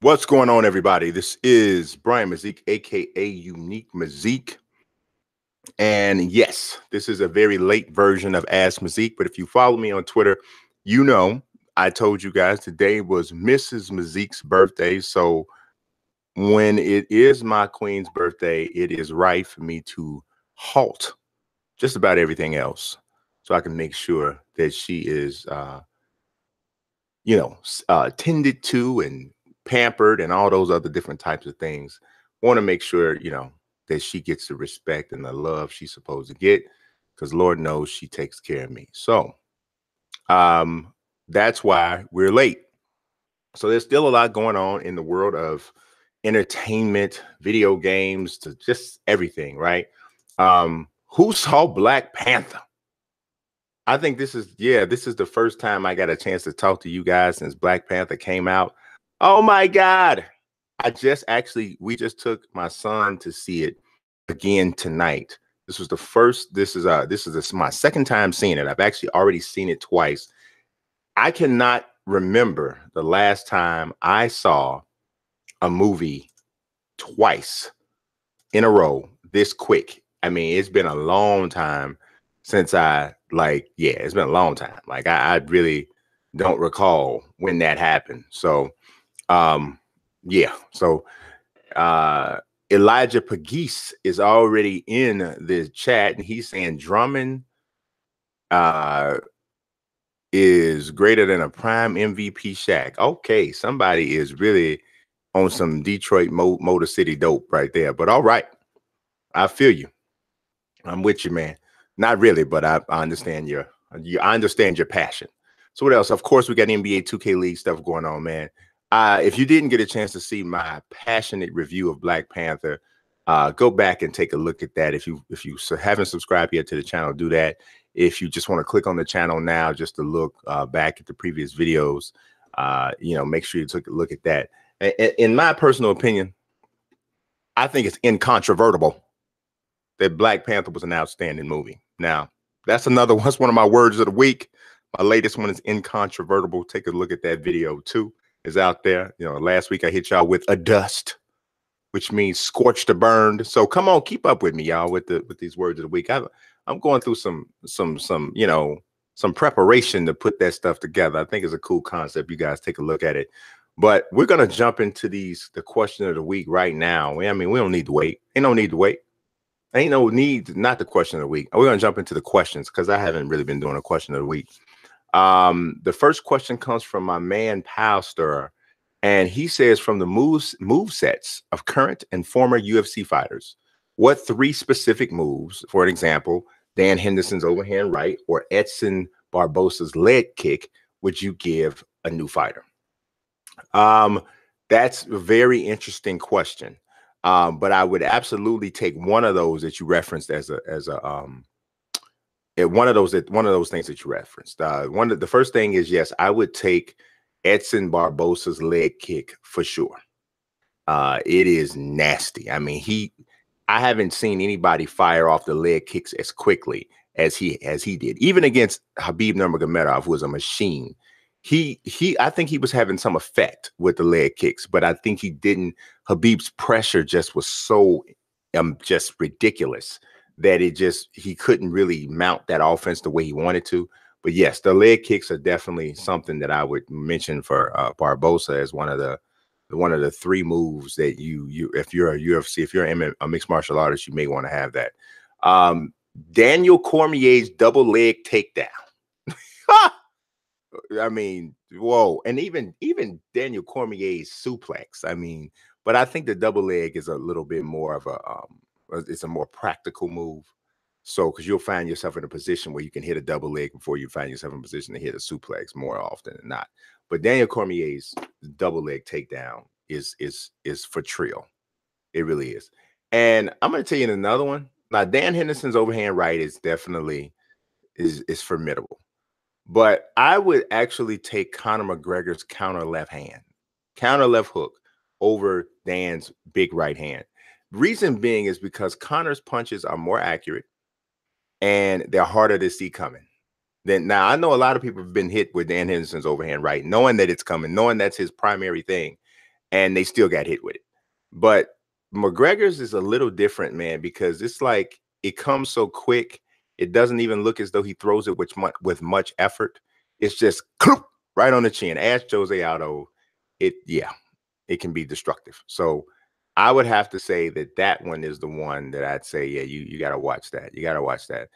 What's going on, everybody? This is Brian Mazik, aka Unique Mazik. And yes, this is a very late version of Ask Mazik. But if you follow me on Twitter, you know I told you guys today was Mrs. Mazik's birthday. So when it is my queen's birthday, it is right for me to halt just about everything else so I can make sure that she is, tended to and pampered and all those other different types of things. Want to make sure, that she gets the respect and the love she's supposed to get, because Lord knows she takes care of me. So that's why we're late. So there's still a lot going on in the world of entertainment, video games, to just everything, right? Who saw Black Panther? I think this is the first time I got a chance to talk to you guys since Black Panther came out. Oh my God. We just took my son to see it again tonight. This is my second time seeing it. I've actually already seen it twice. I cannot remember the last time I saw a movie twice in a row this quick. I mean, it's been a long time since it's been a long time. Like I really don't recall when that happened. So, Elijah Pagis is already in the chat, and he's saying Drummond is greater than a prime MVP Shaq. Okay, somebody is really on some Detroit Motor City dope right there. But all right, I feel you. I'm with you, man. Not really, but I understand I understand your passion. So what else? Of course, we got NBA 2K League stuff going on, man. If you didn't get a chance to see my passionate review of Black Panther, go back and take a look at that. If you haven't subscribed yet to the channel, do that. If you just want to click on the channel now just to look back at the previous videos, make sure you take a look at that. In my personal opinion, I think it's incontrovertible that Black Panther was an outstanding movie. Now, that's one of my words of the week. My latest one is incontrovertible. Take a look at that video too. Is out there. Last week I hit y'all with a dust, which means scorched or burned. So come on, keep up with me, y'all, with these words of the week. I'm going through some preparation to put that stuff together. I think it's a cool concept. You guys take a look at it. But we're gonna jump into the question of the week right now. I mean, we don't need to wait. Ain't no need to wait. Ain't no need, not the question of the week. We're going to jump into the questions because I haven't really been doing a question of the week. The first question comes from my man, Palster, and he says, from the move sets of current and former UFC fighters, what 3 specific moves, for an example, Dan Henderson's overhand right or Edson Barbosa's leg kick, would you give a new fighter? That's a very interesting question. But I would absolutely take one of those that you referenced one of those things that you referenced. The first thing is, yes, I would take Edson Barbosa's leg kick for sure. It is nasty. I mean, I haven't seen anybody fire off the leg kicks as quickly as he did, even against Khabib Nurmagomedov, who was a machine. I think he was having some effect with the leg kicks, but I think he didn't. Khabib's pressure just was so just ridiculous that he couldn't really mount that offense the way he wanted to. But yes, the leg kicks are definitely something that I would mention for Barbosa as one of the 3 moves that you if you're a UFC, if you're a mixed martial artist, you may want to have that. Daniel Cormier's double leg takedown. I mean, whoa. And even Daniel Cormier's suplex. I mean, but I think the double leg is a little bit more of it's a more practical move. So, because you'll find yourself in a position where you can hit a double leg before you find yourself in a position to hit a suplex more often than not. But Daniel Cormier's double leg takedown is for real. It really is. And I'm going to tell you another one. Now, Dan Henderson's overhand right is definitely is formidable. But I would actually take Conor McGregor's counter left hook over Dan's big right hand. Reason being is because Conor's punches are more accurate and they're harder to see coming. Now, I know a lot of people have been hit with Dan Henderson's overhand right, knowing that it's coming, knowing that's his primary thing. and they still got hit with it. But McGregor's is a little different, man, because it's like it comes so quick. It doesn't even look as though he throws it with much effort. It's just right on the chin. Ask Jose Aldo. It can be destructive. So I would have to say that one is the one that I'd say, yeah, you got to watch that. You got to watch that.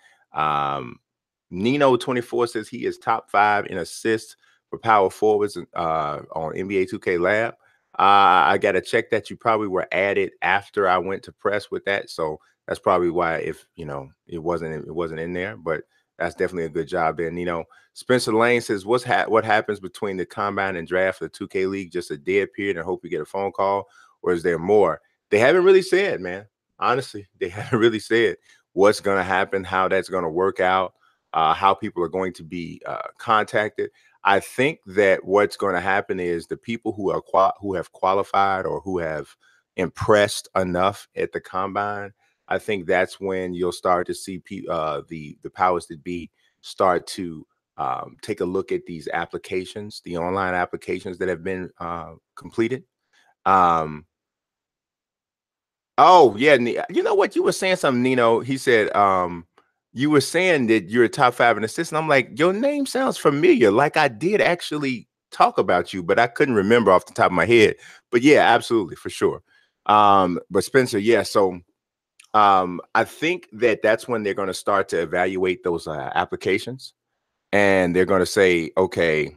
Nino24 says he is top 5 in assists for power forwards on NBA 2K Lab. I got to check that. You probably were added after I went to press with that. So that's probably why, if it wasn't in there, but that's definitely a good job there. Nino. Spencer Lane says, what happens between the combine and draft for the 2K League? Just a dead period and hope you get a phone call, or is there more? They haven't really said, man. Honestly, they haven't really said what's going to happen, how that's going to work out, how people are going to be contacted. I think that what's going to happen is the people who have qualified or who have impressed enough at the combine, I think that's when you'll start to see the powers that be start to take a look at these applications, the online applications that have been completed. Oh yeah, you know what? You were saying something, Nino. He said you were saying that you're a top 5 in assists. And I'm like, your name sounds familiar. Like I did actually talk about you, but I couldn't remember off the top of my head. But yeah, absolutely, for sure. But Spencer, yeah. So I think that's when they're going to start to evaluate those applications, and they're going to say, okay.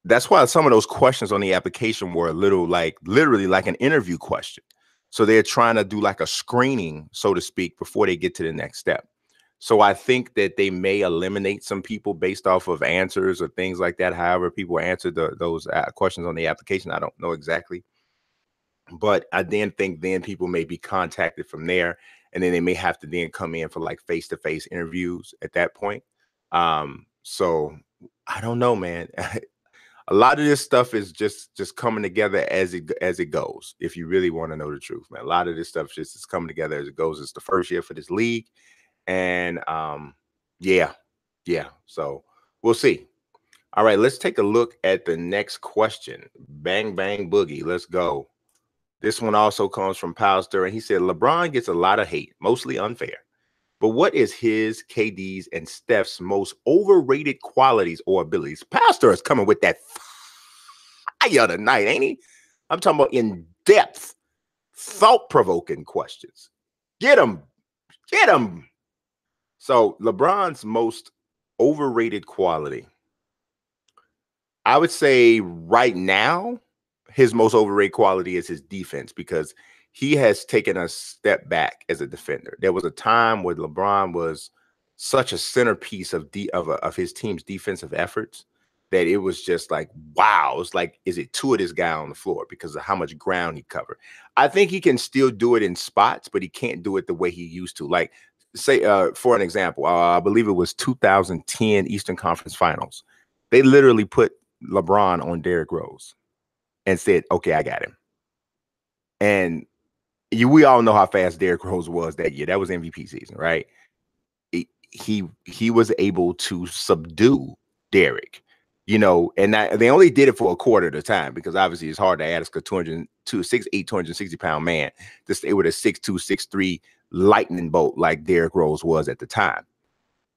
That's why some of those questions on the application were a little literally like an interview question. So they're trying to do like a screening, so to speak, before they get to the next step. So I think that they may eliminate some people based off of answers or things like that. However, people answered those questions on the application, I don't know exactly. But I then think people may be contacted from there, and then they may have to then come in for like face-to-face interviews at that point. So I don't know, man. A lot of this stuff is just coming together as it goes. If you really want to know the truth, man, a lot of this stuff just is coming together as it goes. It's the first year for this league, and yeah. So we'll see. All right, let's take a look at the next question. Bang bang boogie, let's go. This one also comes from Palster, and he said LeBron gets a lot of hate, mostly unfair. But what is his, KD's, and Steph's most overrated qualities or abilities? Pastor is coming with that fire tonight, ain't he? I'm talking about in-depth, thought-provoking questions. Get him. Get him. So LeBron's most overrated quality. I would say right now, his most overrated quality is his defense, because he has taken a step back as a defender. There was a time where LeBron was such a centerpiece of his team's defensive efforts that it was just like, wow. It's like, is it two of this guy on the floor because of how much ground he covered? I think he can still do it in spots, but he can't do it the way he used to. Like, say, for an example, I believe it was 2010 Eastern Conference Finals. They literally put LeBron on Derrick Rose and said, okay, I got him. And we all know how fast Derrick Rose was that year. That was MVP season, right? He was able to subdue Derrick, and they only did it for a quarter of the time, because obviously it's hard to ask a 6'8", 260-pound man to stay with a 6'2", 6'3" lightning bolt like Derrick Rose was at the time.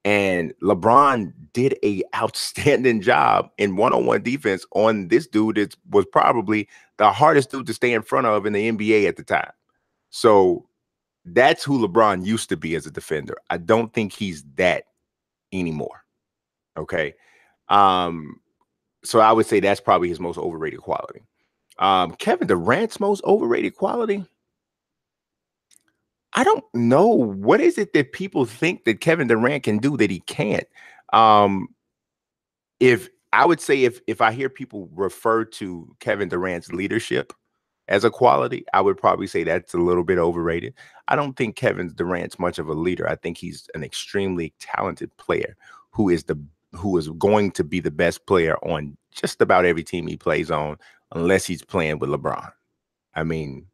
And LeBron did a outstanding job in one-on-one defense on this dude that was probably the hardest dude to stay in front of in the NBA at the time. So that's who LeBron used to be as a defender. I don't think he's that anymore. Okay. So I would say that's probably his most overrated quality. Kevin Durant's most overrated quality. I don't know. What is it that people think that Kevin Durant can do that he can't? If I hear people refer to Kevin Durant's leadership as a quality, I would probably say that's a little bit overrated. I don't think Kevin Durant's much of a leader. I think he's an extremely talented player who is going to be the best player on just about every team he plays on, unless he's playing with LeBron. I mean,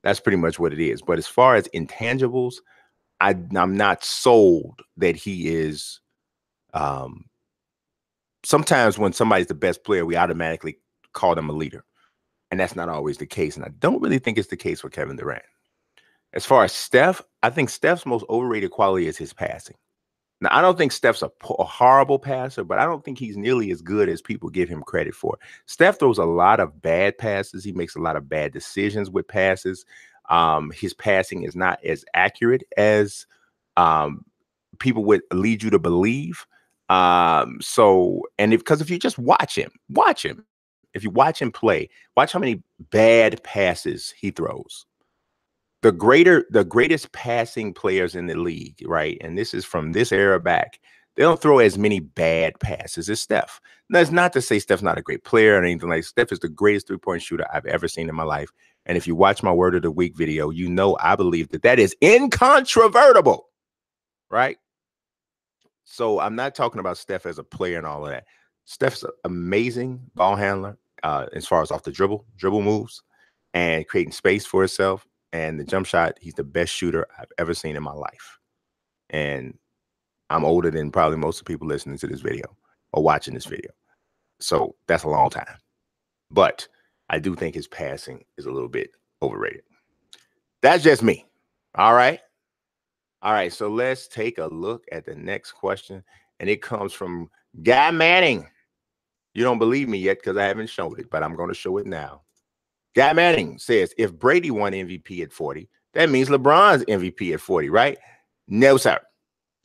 that's pretty much what it is. But as far as intangibles, I'm not sold that he is. Sometimes when somebody's the best player, we automatically call them a leader. And that's not always the case. And I don't really think it's the case for Kevin Durant. As far as Steph, I think Steph's most overrated quality is his passing. Now, I don't think Steph's a horrible passer, but I don't think he's nearly as good as people give him credit for. Steph throws a lot of bad passes. He makes a lot of bad decisions with passes. His passing is not as accurate as people would lead you to believe. Because if you just watch him, if you watch him play, watch how many bad passes he throws. The greatest passing players in the league, right? And this is from this era back. They don't throw as many bad passes as Steph. Now, that's not to say Steph's not a great player or anything like that. Steph is the greatest three-point shooter I've ever seen in my life. And if you watch my Word of the Week video, you know I believe that is incontrovertible, right? So I'm not talking about Steph as a player and all of that. Steph's an amazing ball handler as far as off the dribble moves and creating space for himself. And the jump shot, he's the best shooter I've ever seen in my life. And I'm older than probably most of the people listening to this video or watching this video. So that's a long time. But I do think his passing is a little bit overrated. That's just me. All right. All right. So let's take a look at the next question. And it comes from Guy Manning. You don't believe me yet because I haven't showed it, but I'm going to show it now. Guy Manning says, if Brady won MVP at 40, that means LeBron's MVP at 40, right? No, sir.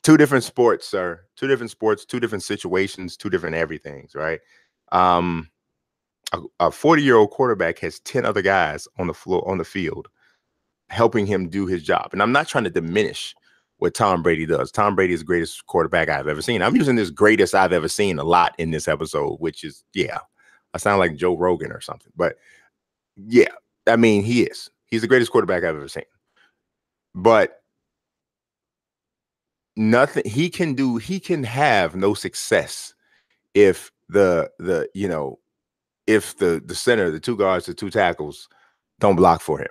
Two different sports, sir. Two different sports, two different situations, two different everythings, right? A 40-year-old quarterback has 10 other guys on the floor, on the field, helping him do his job. And I'm not trying to diminish what Tom Brady does. Tom Brady is the greatest quarterback I've ever seen. I'm using this greatest I've ever seen a lot in this episode, which is, yeah, I sound like Joe Rogan or something, but yeah, I mean, he's the greatest quarterback I've ever seen. But nothing he can have no success if the center, the two guards, the two tackles don't block for him.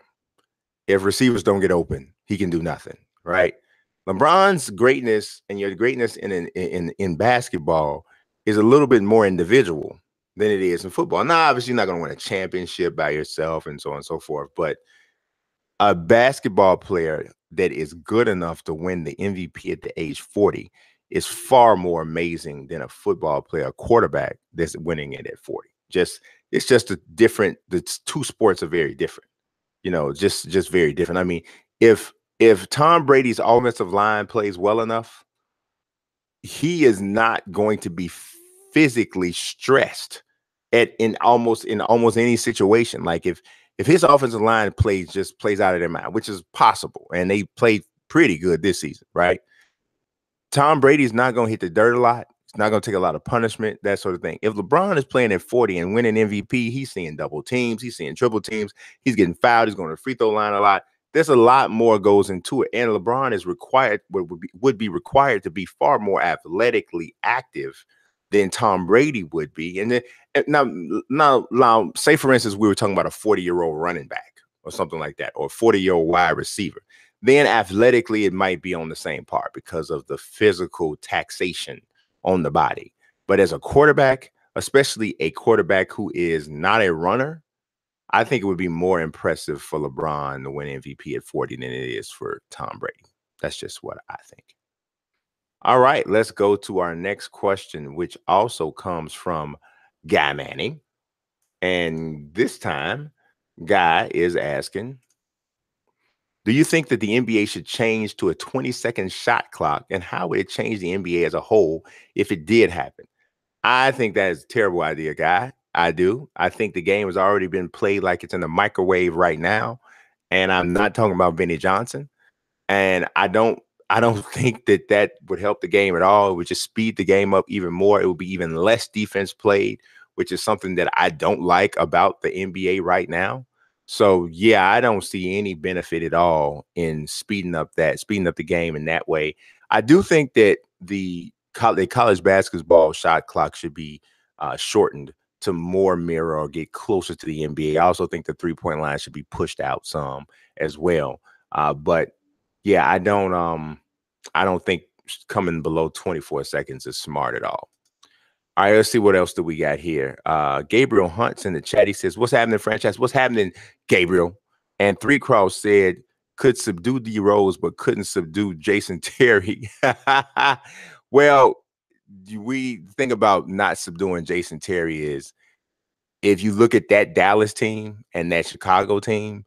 If receivers don't get open, he can do nothing, right? LeBron's greatness and your greatness in basketball is a little bit more individual than it is in football. Now, obviously, you're not going to win a championship by yourself and so on and so forth. But a basketball player that is good enough to win the MVP at the age 40 is far more amazing than a football player, a quarterback that's winning it at 40. It's just a different. The two sports are very different. Just very different. I mean, if Tom Brady's offensive line plays well enough, he is not going to be physically stressed in almost any situation. Like if his offensive line plays out of their mind, which is possible, and they played pretty good this season, right? Tom Brady's not going to hit the dirt a lot. He's not going to take a lot of punishment, that sort of thing. If LeBron is playing at 40 and winning MVP, he's seeing double teams, he's seeing triple teams, he's getting fouled, he's going to the free throw line a lot. There's a lot more goes into it, and LeBron is would be required to be far more athletically active than Tom Brady would be. And then now, say for instance, we were talking about a 40-year-old running back or something like that, or a 40-year-old wide receiver. Then athletically, it might be on the same part because of the physical taxation on the body. But as a quarterback, especially a quarterback who is not a runner, I think it would be more impressive for LeBron to win MVP at 40 than it is for Tom Brady. That's just what I think. All right, let's go to our next question, which also comes from Guy Manning. And this time, Guy is asking, do you think that the NBA should change to a 20-second shot clock? And how would it change the NBA as a whole if it did happen? I think that is a terrible idea, Guy. I do. I think the game has already been played like it's in the microwave right now. And I'm not talking about Benny Johnson. And I don't think that would help the game at all. It would just speed the game up even more. It would be even less defense played, which is something that I don't like about the NBA right now. So, yeah, I don't see any benefit at all in speeding up the game in that way. I do think that the college basketball shot clock should be shortened to more mirror or get closer to the NBA. I also think the three-point line should be pushed out some as well. But yeah, I don't think coming below 24 seconds is smart at all. All right, let's see what else do we got here. Gabriel Hunt's in the chat. He says, "What's happening, franchise? What's happening, Gabriel?" And Three Cross said, "Could subdue D Rose, but couldn't subdue Jason Terry." Well, we think about not subduing Jason Terry is if you look at that Dallas team and that Chicago team,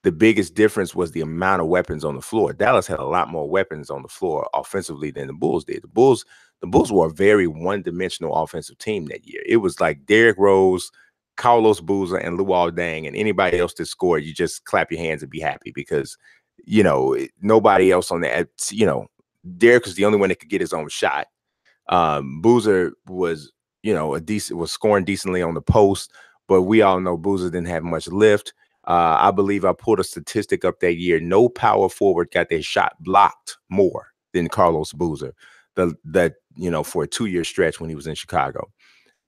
the biggest difference was the amount of weapons on the floor. Dallas had a lot more weapons on the floor offensively than the Bulls did. The Bulls were a very one-dimensional offensive team that year. It was like Derrick Rose, Carlos Boozer, and Luol Deng, and anybody else that scored, you just clap your hands and be happy because, nobody else on that, Derrick was the only one that could get his own shot. Boozer was, was scoring decently on the post, but we all know Boozer didn't have much lift. I believe I pulled a statistic up that year. No power forward got their shot blocked more than Carlos Boozer. For a 2-year stretch when he was in Chicago.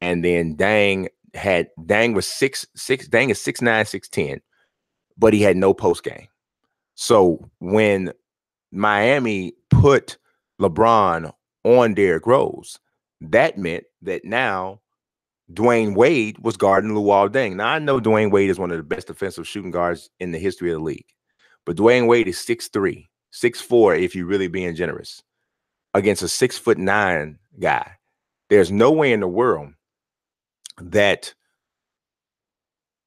And then Dang was 6'6". Dang is 6'9", 6'10", but he had no post game. So when Miami put LeBron on Derrick Rose, that meant that now Dwayne Wade was guarding Luol Deng. Now, I know Dwayne Wade is one of the best defensive shooting guards in the history of the league, but Dwayne Wade is 6'3", 6'4", if you're really being generous, against a 6'9" guy. There's no way in the world that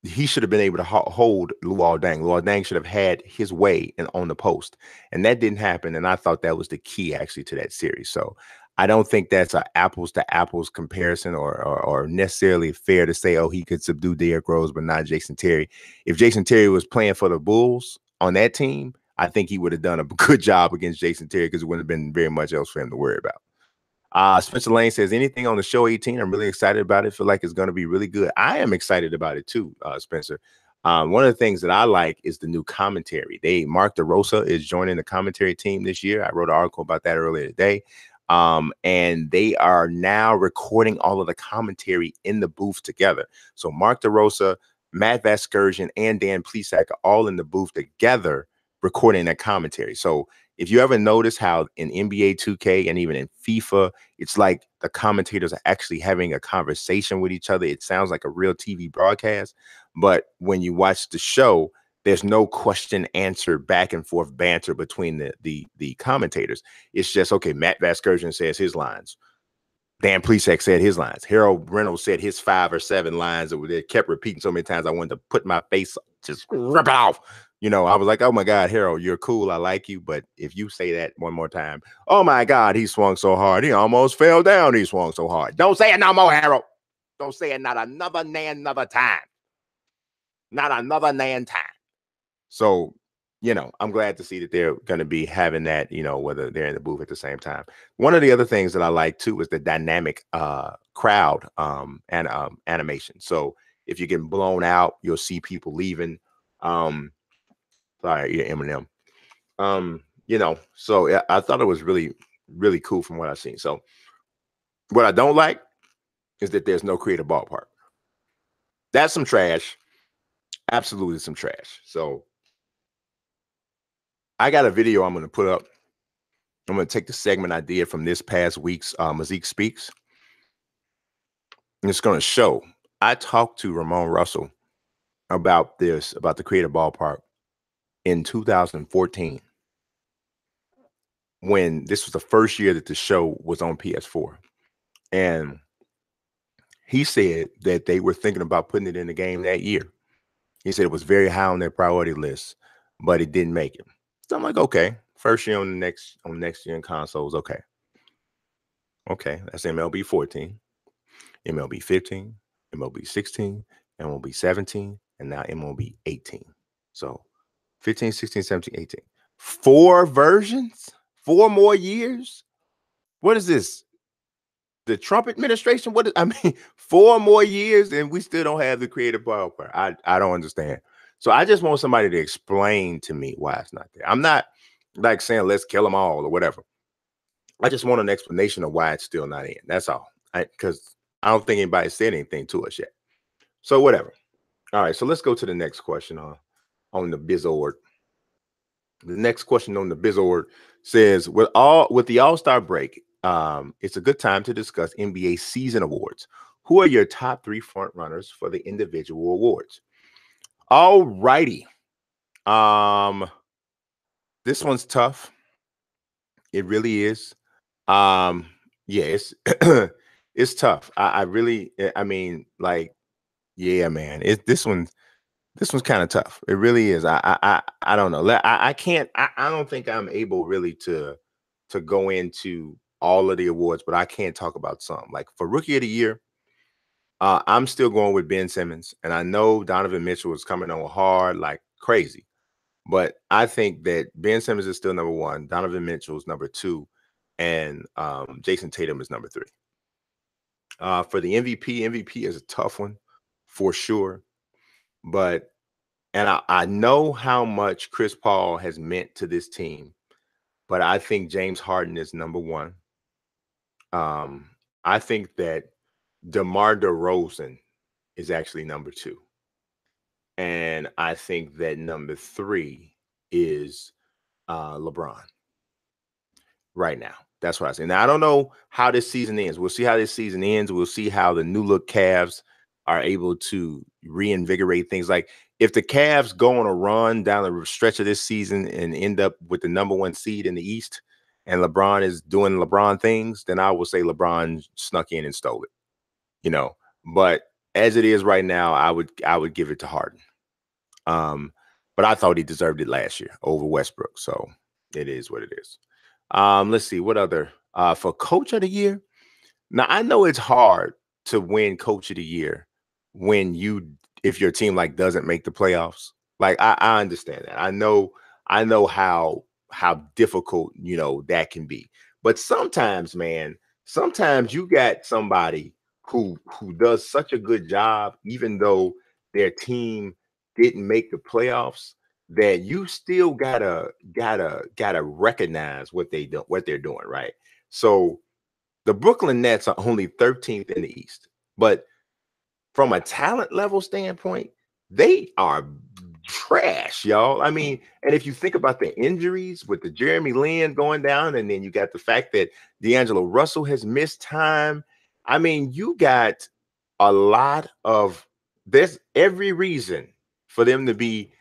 he should have been able to hold Luol Deng. Luol Deng should have had his way on the post, and that didn't happen. And I thought that was the key actually to that series. So I don't think that's an apples to apples comparison or necessarily fair to say, oh, he could subdue Derrick Rose, but not Jason Terry. If Jason Terry was playing for the Bulls on that team, I think he would have done a good job against Jason Terry because it wouldn't have been very much else for him to worry about. Spencer Lane says, anything on the show 18? I'm really excited about it. Feel like it's going to be really good. I am excited about it too, Spencer. One of the things that I like is the new commentary. Mark DeRosa is joining the commentary team this year. I wrote an article about that earlier today. And they are now recording all of the commentary in the booth together. So Mark DeRosa, Matt Vasgersian, and Dan Plesac are all in the booth together recording that commentary. So if you ever notice how in NBA 2K and even in FIFA, it's like the commentators are actually having a conversation with each other. It sounds like a real TV broadcast. But when you watch the show, there's no question answer back and forth banter between the commentators. It's just, okay, Matt Vasgersian says his lines. Dan Plesac said his lines. Harold Reynolds said his 5 or 7 lines that they kept repeating so many times I wanted to put my face, just rip it off. I was like, oh my God, Harold, you're cool. I like you. But if you say that one more time, oh my God, he swung so hard. He almost fell down. He swung so hard. Don't say it no more, Harold. Don't say it not another time. Not another time. So, I'm glad to see that they're going to be having that, whether they're in the booth at the same time. One of the other things that I like too is the dynamic crowd and animation. So if you're getting blown out, you'll see people leaving. Sorry, yeah, Eminem. So I thought it was really, really cool from what I've seen. So what I don't like is that there's no creative ballpark. That's some trash. Absolutely some trash. So I got a video I'm going to put up. I'm going to take the segment I did from this past week's Mazik Speaks. And it's going to show. I talked to Ramon Russell about the creative ballpark in 2014. When this was the first year that the show was on PS4. And he said that they were thinking about putting it in the game that year. He said it was very high on their priority list, but it didn't make it. So I'm like, okay, first year on next gen consoles, okay. Okay, that's MLB 14, MLB 15, MLB 16, MLB 17, and now MLB 18. So 15, 16, 17, 18. 4 versions? 4 more years? What is this? The Trump administration? 4 more years and we still don't have the creative ballpark. I don't understand. So I just want somebody to explain to me why it's not there. I'm not like saying let's kill them all or whatever. I just want an explanation of why it's still not in. That's all. Because I don't think anybody said anything to us yet. So whatever. All right. So let's go to the next question on the Bizord. The next question on the Bizord says, with the All-Star break, it's a good time to discuss NBA season awards. Who are your top 3 front runners for the individual awards? All righty. This one's tough. It really is. Um, yeah, it's it's tough. I really, I mean, like, yeah, man. This one's kind of tough. It really is. I don't know. I can't. I don't think I'm able really to go into all of the awards, but I can talk about some. Like for Rookie of the Year, I'm still going with Ben Simmons, and I know Donovan Mitchell is coming on hard like crazy. But I think that Ben Simmons is still number 1, Donovan Mitchell is number 2, and Jason Tatum is number 3. For the MVP is a tough one for sure. But and I know how much Chris Paul has meant to this team, but I think James Harden is number 1. I think that DeMar DeRozan is actually number 2. And I think that number 3 is LeBron right now. That's what I say. Now, I don't know how this season ends. We'll see how this season ends. We'll see how the new look Cavs are able to reinvigorate things. Like if the Cavs go on a run down the stretch of this season and end up with the number 1 seed in the East and LeBron is doing LeBron things, then I will say LeBron snuck in and stole it, you know. But as it is right now, I would give it to Harden. But I thought he deserved it last year over Westbrook. So it is what it is. Let's see what other for Coach of the Year. Now I know it's hard to win Coach of the Year when if your team like doesn't make the playoffs. Like I understand that. I know how difficult that can be. But sometimes, man, sometimes you got somebody who does such a good job, even though their team didn't make the playoffs, that you still gotta recognize what they're doing, right? So the Brooklyn Nets are only 13th in the East, but from a talent level standpoint, they are trash, y'all. I mean, and if you think about the injuries with the Jeremy Lin going down, and then you got the fact that D'Angelo Russell has missed time. I mean, you got a lot of there's every reason for them to be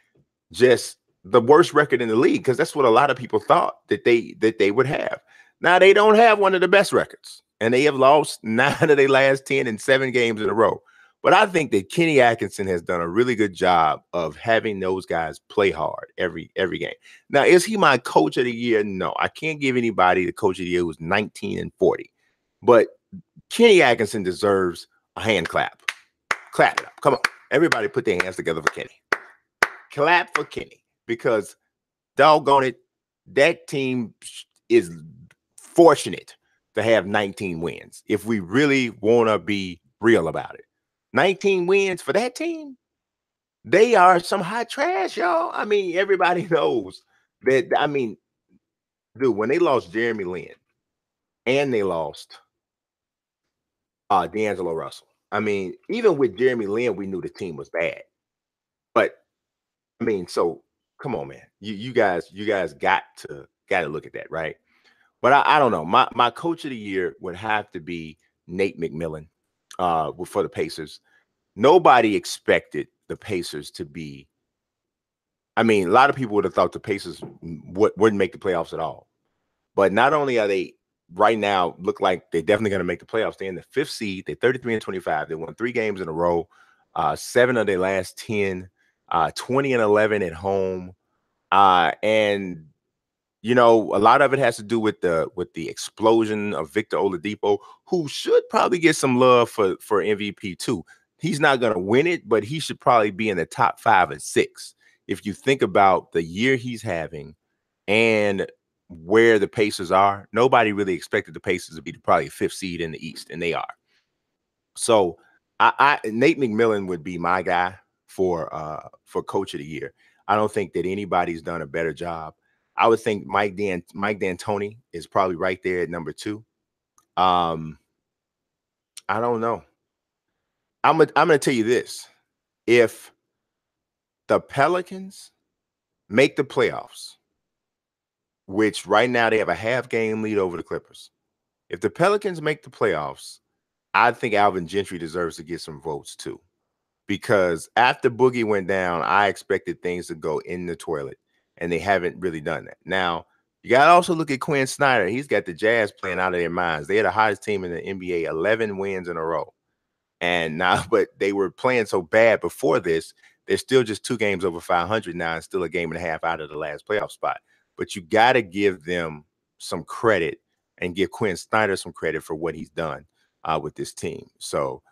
just the worst record in the league, because that's what a lot of people thought that they would have. Now they don't have one of the best records, and they have lost 9 of their last 10 in 7 games in a row. But I think that Kenny Atkinson has done a really good job of having those guys play hard every game. Now, is he my Coach of the Year? No, I can't give anybody the Coach of the Year who's 19 and 40. But Kenny Atkinson deserves a hand clap. Clap it up. Come on. Everybody put their hands together for Kenny. Clap for Kenny, because doggone it, that team is fortunate to have 19 wins. If we really want to be real about it, 19 wins for that team, they are some hot trash, y'all. I mean, everybody knows that. I mean, dude, when they lost Jeremy Lin and they lost D'Angelo Russell, I mean, even with Jeremy Lin, we knew the team was bad. But I mean, so come on, man. You guys got to look at that, right? But I don't know. My Coach of the Year would have to be Nate McMillan for the Pacers. Nobody expected the Pacers to be. I mean, a lot of people would have thought the Pacers wouldn't make the playoffs at all. But not only are they right now look like they're definitely going to make the playoffs, they're in the 5th seed. They're 33 and 25. They won 3 games in a row, 7 of their last 10, 20 and 11 at home. And a lot of it has to do with the explosion of Victor Oladipo, who should probably get some love for MVP too. He's not going to win it, but he should probably be in the top 5 and 6. If you think about the year he's having and where the Pacers are, nobody really expected the Pacers to be probably 5th seed in the East, and they are. So Nate McMillan would be my guy for Coach of the Year. I don't think that anybody's done a better job. I would think Mike D'Antoni is probably right there at number 2. I don't know. I'm gonna tell you this: if the Pelicans make the playoffs, which right now they have a half game lead over the Clippers, If the Pelicans make the playoffs, I think Alvin Gentry deserves to get some votes too. Because after Boogie went down, I expected things to go in the toilet, and they haven't really done that. Now, you got to also look at Quinn Snyder. He's got the Jazz playing out of their minds. They had the hottest team in the NBA, 11 wins in a row. And now, but they were playing so bad before this, they're still just 2 games over 500 now and still a game and a half out of the last playoff spot. But you got to give them some credit and give Quinn Snyder some credit for what he's done with this team. So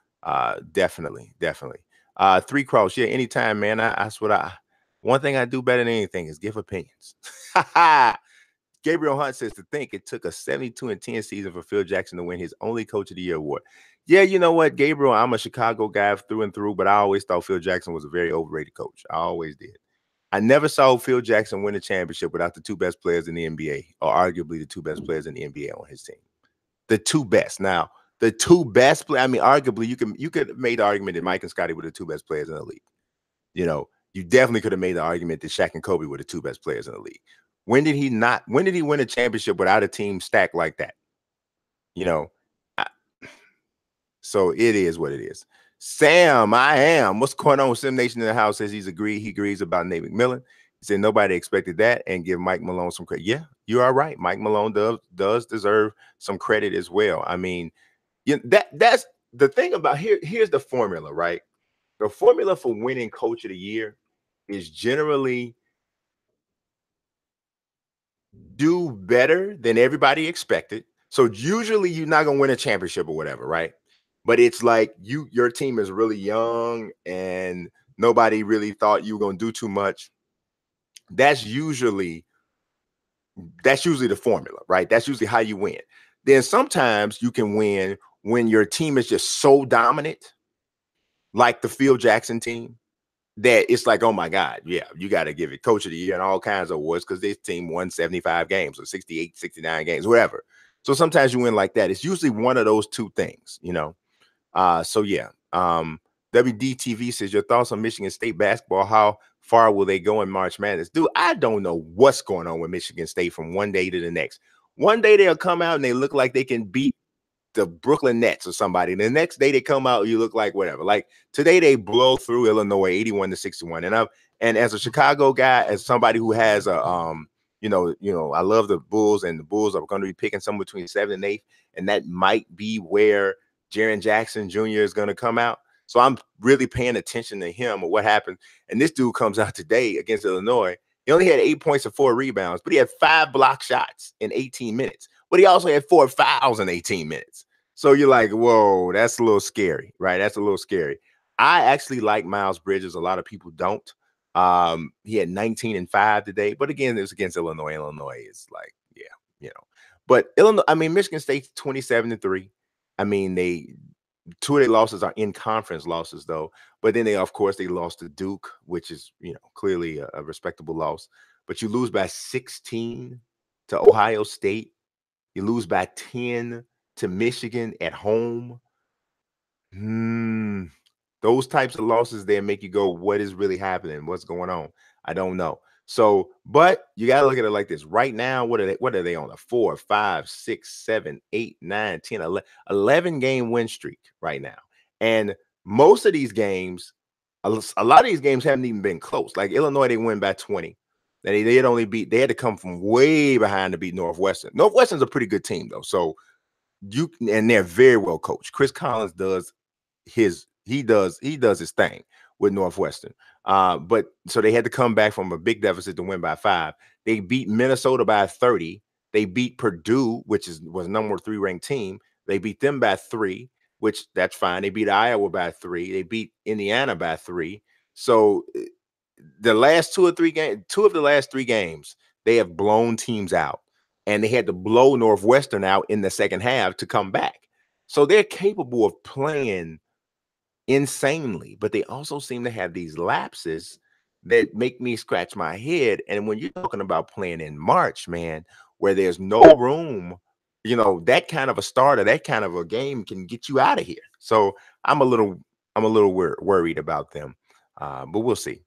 definitely. 3 Cross, yeah, anytime, man. That's what one thing I do better than anything is give opinions. Gabriel Hunt says, to think it took a 72-10 season for Phil Jackson to win his only Coach of the Year award. Yeah, you know what, Gabriel, I'm a Chicago guy through and through, but I always thought Phil Jackson was a very overrated coach. I always did. I never saw Phil Jackson win a championship without the 2 best players in the NBA, or arguably the 2 best players in the NBA on his team. The 2 best. Now, the 2 best players, I mean, arguably, you could have made the argument that Mike and Scottie were the 2 best players in the league. You know, you definitely could have made the argument that Shaq and Kobe were the 2 best players in the league. When did he win a championship without a team stacked like that? You know, so it is what it is. Sam, I am. What's going on with Sim Nation in the house? Says he agrees about Nate McMillan. He said nobody expected that, and give Mike Malone some credit. Yeah, you are right. Mike Malone does deserve some credit as well. I mean, that's the thing about here's the formula, right? The formula for winning Coach of the Year is generally do better than everybody expected. So usually you're not gonna win a championship or whatever, right? But it's like your team is really young and nobody really thought you were gonna do too much. That's usually the formula, right? That's usually how you win. Then sometimes you can win when your team is just so dominant, like the Phil Jackson team, that it's like, oh my God, yeah, you got to give it Coach of the Year and all kinds of awards because this team won 75 games or 68, 69 games, whatever. So sometimes you win like that. It's usually one of those 2 things, you know. So yeah. WDTV says, your thoughts on Michigan State basketball? How far will they go in March Madness? Dude, I don't know what's going on with Michigan State from one day to the next. One day they'll come out and they look like they can beat the Brooklyn Nets or somebody. And the next day they come out, you look like whatever. Like today they blow through Illinois 81-61. And as a Chicago guy, as somebody who has a I love the Bulls, and the Bulls are going to be picking somewhere between 7th and 8th, and that might be where Jaren Jackson Jr. is going to come out. So I'm really paying attention to him or what happened. And this dude comes out today against Illinois. He only had 8 points and 4 rebounds, but he had 5 block shots in 18 minutes. But he also had 4 fouls in 18 minutes. So you're like, whoa, that's a little scary, right? That's a little scary. I actually like Miles Bridges. A lot of people don't. He had 19 and 5 today. But again, it was against Illinois. Illinois is like, yeah, you know. But Illinois, I mean, Michigan State's 27-3. I mean, 2 of their losses are in conference losses, though. But then they lost to Duke, which is, clearly a respectable loss. But you lose by 16 to Ohio State. You lose by 10 to Michigan at home. Those types of losses there make you go, what is really happening? What's going on? I don't know. So, but you got to look at it like this. Right now, what are they on? A 4, 5, 6, 7, 8, 9, 10, 11 game win streak right now. And most of these games, a lot of these games haven't even been close. Like Illinois, they win by 20. They had to come from way behind to beat Northwestern. Northwestern's a pretty good team, though. So and they're very well coached. Chris Collins does his thing with Northwestern. But so they had to come back from a big deficit to win by 5. They beat Minnesota by 30. They beat Purdue, which was number 3 ranked team. They beat them by 3, which that's fine. They beat Iowa by 3. They beat Indiana by 3. So the last 2 of the last 3 games, they have blown teams out, and they had to blow Northwestern out in the second half to come back. So they're capable of playing insanely, but they also seem to have these lapses that make me scratch my head. And when you're talking about playing in March, man, where there's no room, that kind of a starter, that kind of a game can get you out of here. So I'm a little worried about them, but we'll see.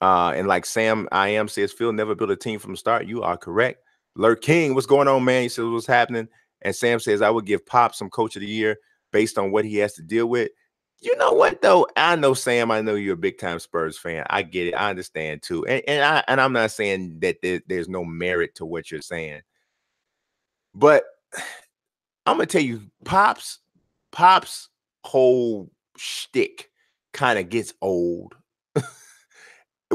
And like Sam I am says, Phil never built a team from the start. You are correct. Lurk King, what's going on, man? He says, what's happening? And Sam says, I would give Pop some coach of the year based on what he has to deal with. You know what, though? I know, Sam, I know you're a big time Spurs fan. I get it. I understand too. And I'm not saying that there's no merit to what you're saying. But I'm gonna tell you, Pop's whole shtick kind of gets old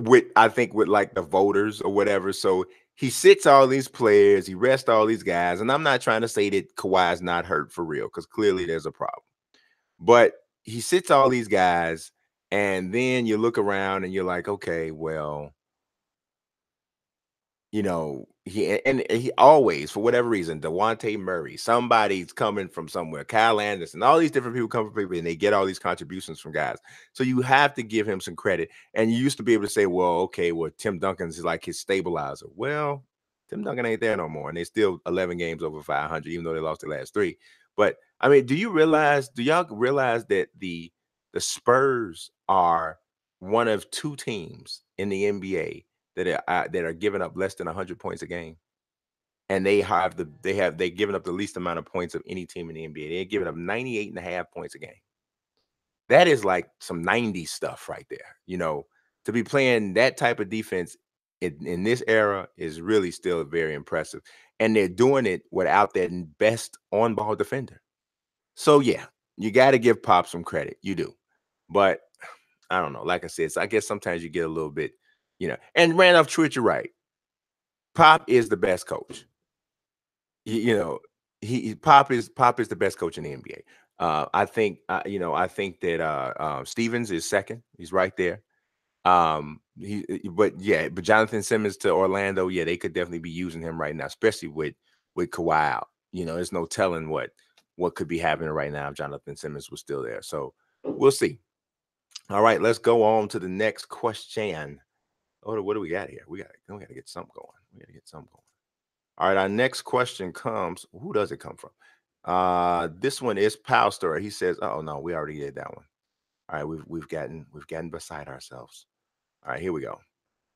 with, I think, with like the voters or whatever. So he sits all these players, he rests all these guys, and I'm not trying to say that Kawhi's not hurt for real, because clearly there's a problem. But he sits all these guys, and then you look around and you're like, okay, well, you know, he always, for whatever reason, Devontae Murray, somebody's coming from somewhere, Kyle Anderson, all these different people come from people, and they get all these contributions from guys. So you have to give him some credit. And you used to be able to say, well, okay, well, Tim Duncan's is like his stabilizer. Well, Tim Duncan ain't there no more, and they still 11 games over 500, even though they lost the last 3. But I mean, do y'all realize that the Spurs are one of 2 teams in the NBA that are giving up less than 100 points a game, and they given up the least amount of points of any team in the NBA. They're giving up 98.5 points a game. That is like some 90s stuff right there. You know, to be playing that type of defense in this era is really still very impressive, and they're doing it without their best on-ball defender. So yeah, you got to give Pop some credit. You do, but I don't know. Like I said, so I guess sometimes you get a little bit, And Randolph Truitt, you're right. Pop is the best coach. You know, Pop is the best coach in the NBA. I think I think that Stevens is second. He's right there. But Jonathan Simmons to Orlando, yeah, they could definitely be using him right now, especially with Kawhi out. There's no telling what could be happening right now if Jonathan Simmons was still there. So we'll see. All right, let's go on to the next question. What do we got here? We got to get something going. All right, our next question comes. Who does it come from? This one is Pal Story. He says, "Oh no, we already did that one." All right, we've gotten beside ourselves. All right, here we go.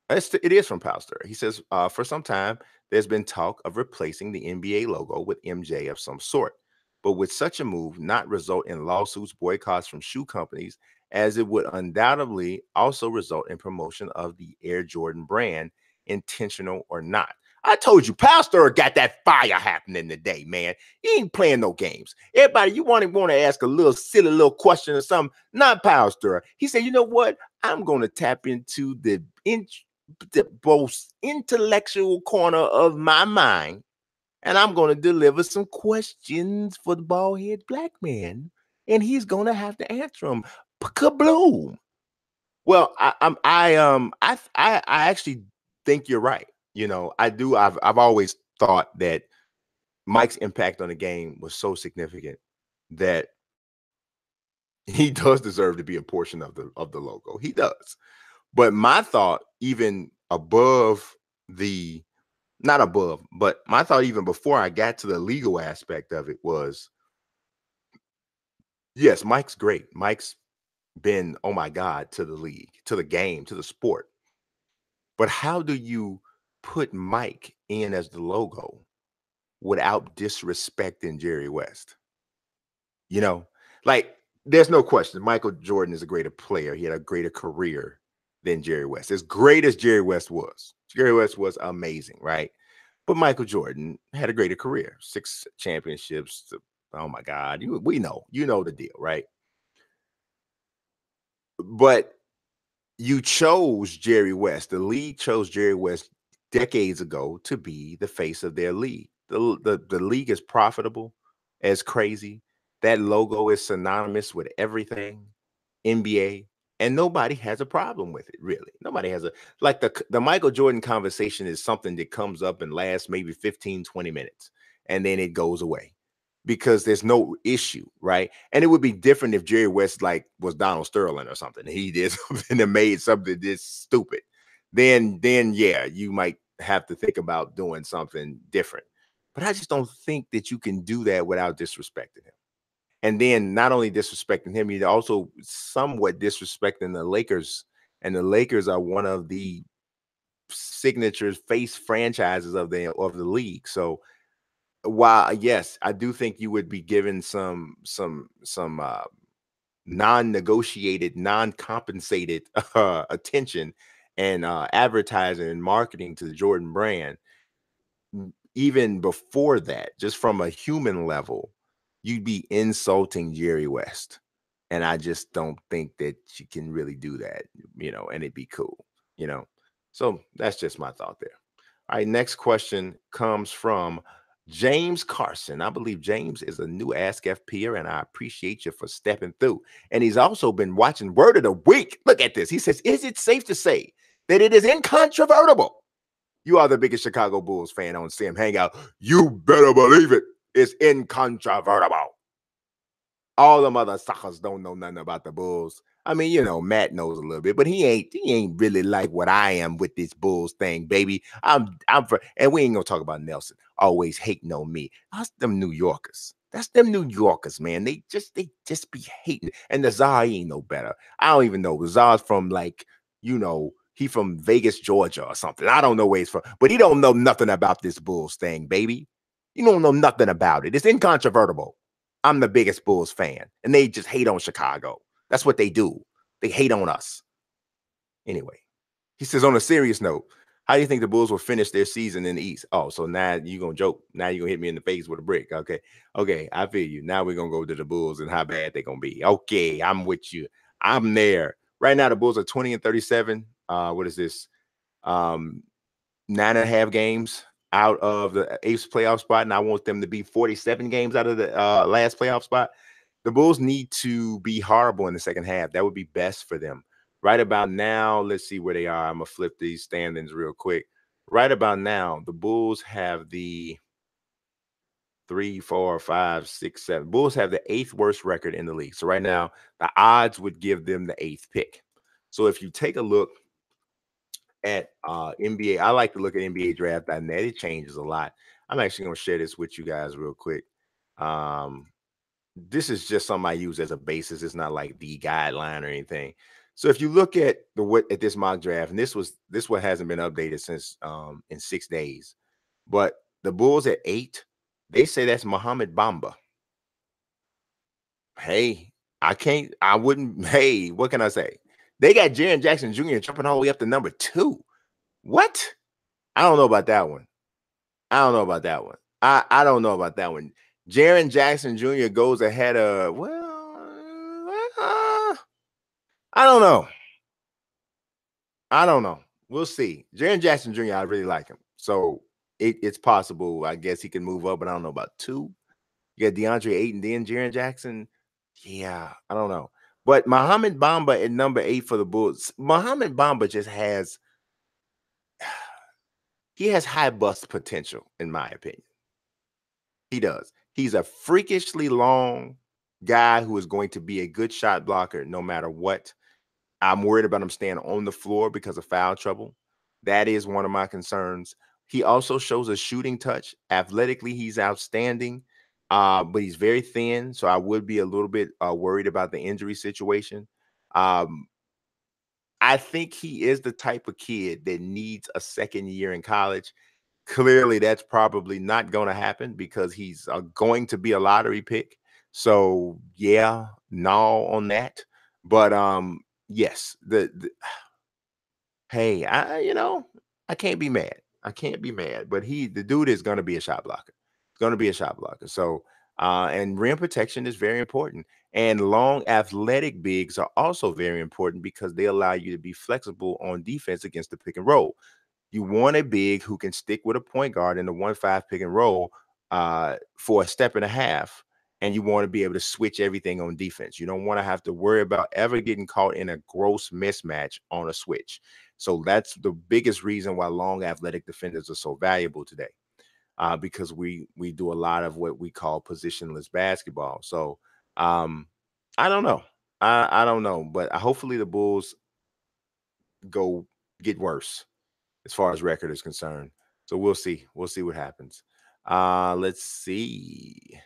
It is from Pal Story. He says, "For some time, there's been talk of replacing the NBA logo with MJ of some sort, but would such a move not result in lawsuits, boycotts from shoe companies, as it would undoubtedly also result in promotion of the Air Jordan brand, intentional or not?" I told you, Pastor got that fire happening today, man. He ain't playing no games. Everybody, you want to ask a little silly little question or something? Not Pastor. He said, you know what? I'm going to tap into the most intellectual corner of my mind, and I'm going to deliver some questions for the bald-head black man, and he's going to have to answer them. Kabloom. Well, I actually think you're right. I do. I've always thought that Mike's impact on the game was so significant that he does deserve to be a portion of the logo. He does. But my thought, even above not above, but my thought even before I got to the legal aspect of it was, yes, Mike's great. Mike's been, oh my God, to the league, to the game, to the sport. But how do you put Mike in as the logo without disrespecting Jerry West? Like, there's no question. Michael Jordan is a greater player. He had a greater career than Jerry West. As great as Jerry West was amazing, right? But Michael Jordan had a greater career. 6 championships. Oh my God. We know. You know the deal, right? But you chose Jerry West. The league chose Jerry West decades ago to be the face of their league. The league is profitable as crazy. That logo is synonymous with everything NBA, and nobody has a problem with it, really. Nobody has like the Michael Jordan conversation is something that comes up and lasts maybe 15, 20 minutes, and then it goes away because there's no issue, right? And it would be different if Jerry West was Donald Sterling or something. He did something that made something this stupid. Then yeah, you might have to think about doing something different. But I just don't think that you can do that without disrespecting him. And then not only disrespecting him, you're also somewhat disrespecting the Lakers. And the Lakers are one of the signature face franchises of the league. So while yes, I do think you would be given some non-negotiated, non-compensated attention and advertising and marketing to the Jordan brand. Even before that, just from a human level, you'd be insulting Jerry West. And I just don't think that you can really do that, and it'd be cool, you know. So that's just my thought there. All right, next question comes from James Carson. I believe James is a new Ask FPer, and I appreciate you for stepping through. And he's also been watching Word of the Week. Look at this. He says, is it safe to say that it is incontrovertible? You are the biggest Chicago Bulls fan on Sim Hangout. You better believe it. It's incontrovertible. All them other suckers don't know nothing about the Bulls. I mean, Matt knows a little bit, but he ain't really like what I am with this Bulls thing, baby. And we ain't gonna talk about Nelson always hating on me. That's them New Yorkers. That's them New Yorkers, man. They just be hating. And the Czar he ain't no better. I don't even know. The Czar's from he from Vegas, Georgia or something. I don't know where he's from, but he don't know nothing about this Bulls thing, baby. You don't know nothing about it. It's incontrovertible. I'm the biggest Bulls fan, and they just hate on Chicago. That's what they do. They hate on us. Anyway, he says, on a serious note, how do you think the Bulls will finish their season in the East? Oh, so now you're going to joke. Now you're going to hit me in the face with a brick. Okay. Okay. I feel you. Now we're going to go to the Bulls and how bad they're going to be. Okay. I'm with you. I'm there. Right now, the Bulls are 20-37. What is this? 9.5 games out of the eighth playoff spot, and I want them to be 47 games out of the last playoff spot. The Bulls need to be horrible in the second half. That would be best for them. Right about now, let's see where they are. I'm gonna flip these standings real quick. Right about now, the Bulls have the 3, 4, 5, 6, 7. Bulls have the eighth worst record in the league. So right now, the odds would give them the eighth pick. So if you take a look at NBA. I like to look at NBA draft.net. It changes a lot. I'm actually going to share this with you guys real quick. Um, this is just something I use as a basis. It's not like the guideline or anything. So if you look at at this mock draft, and this one hasn't been updated since in 6 days, but the Bulls at 8, they say that's Mohamed Bamba. Hey, I wouldn't. Hey, what can I say? They got Jaren Jackson Jr. jumping all the way up to number 2. What? I don't know about that one. I don't know about that one. I don't know about that one. Jaren Jackson Jr. goes ahead of I don't know. I don't know. We'll see. Jaren Jackson Jr. I really like him, so it's possible. I guess he can move up, but I don't know about 2. You got DeAndre Ayton, then Jaren Jackson. Yeah, I don't know. But Mohamed Bamba at number 8 for the Bulls. Mohamed Bamba just has high bust potential, in my opinion. He does. He's a freakishly long guy who is going to be a good shot blocker no matter what. I'm worried about him staying on the floor because of foul trouble. That is one of my concerns. He also shows a shooting touch. Athletically, he's outstanding, but he's very thin. So I would be a little bit worried about the injury situation. Um, I think he is the type of kid that needs a second year in college. Clearly, that's probably not going to happen because he's going to be a lottery pick. So, yeah, no on that. But yes, the hey, I can't be mad. I can't be mad. But the dude is going to be a shot blocker. It's going to be a shot blocker. So, and rim protection is very important. And long athletic bigs are also very important because they allow you to be flexible on defense against the pick and roll. You want a big who can stick with a point guard in the 1-5 pick and roll for a step and a half, and you want to be able to switch everything on defense. You don't want to have to worry about ever getting caught in a gross mismatch on a switch. So that's the biggest reason why long athletic defenders are so valuable today, because we do a lot of what we call positionless basketball. So I don't know. I don't know, but hopefully the Bulls go get worse as far as record is concerned. So we'll see. We'll see what happens. Let's see.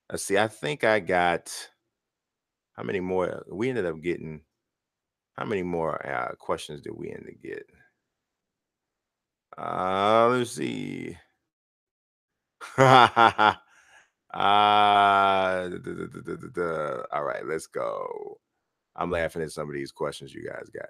Let's see. I think I got how many more? We ended up getting how many more questions did we end up get? Let's see. All right, let's go. I'm laughing at some of these questions you guys got.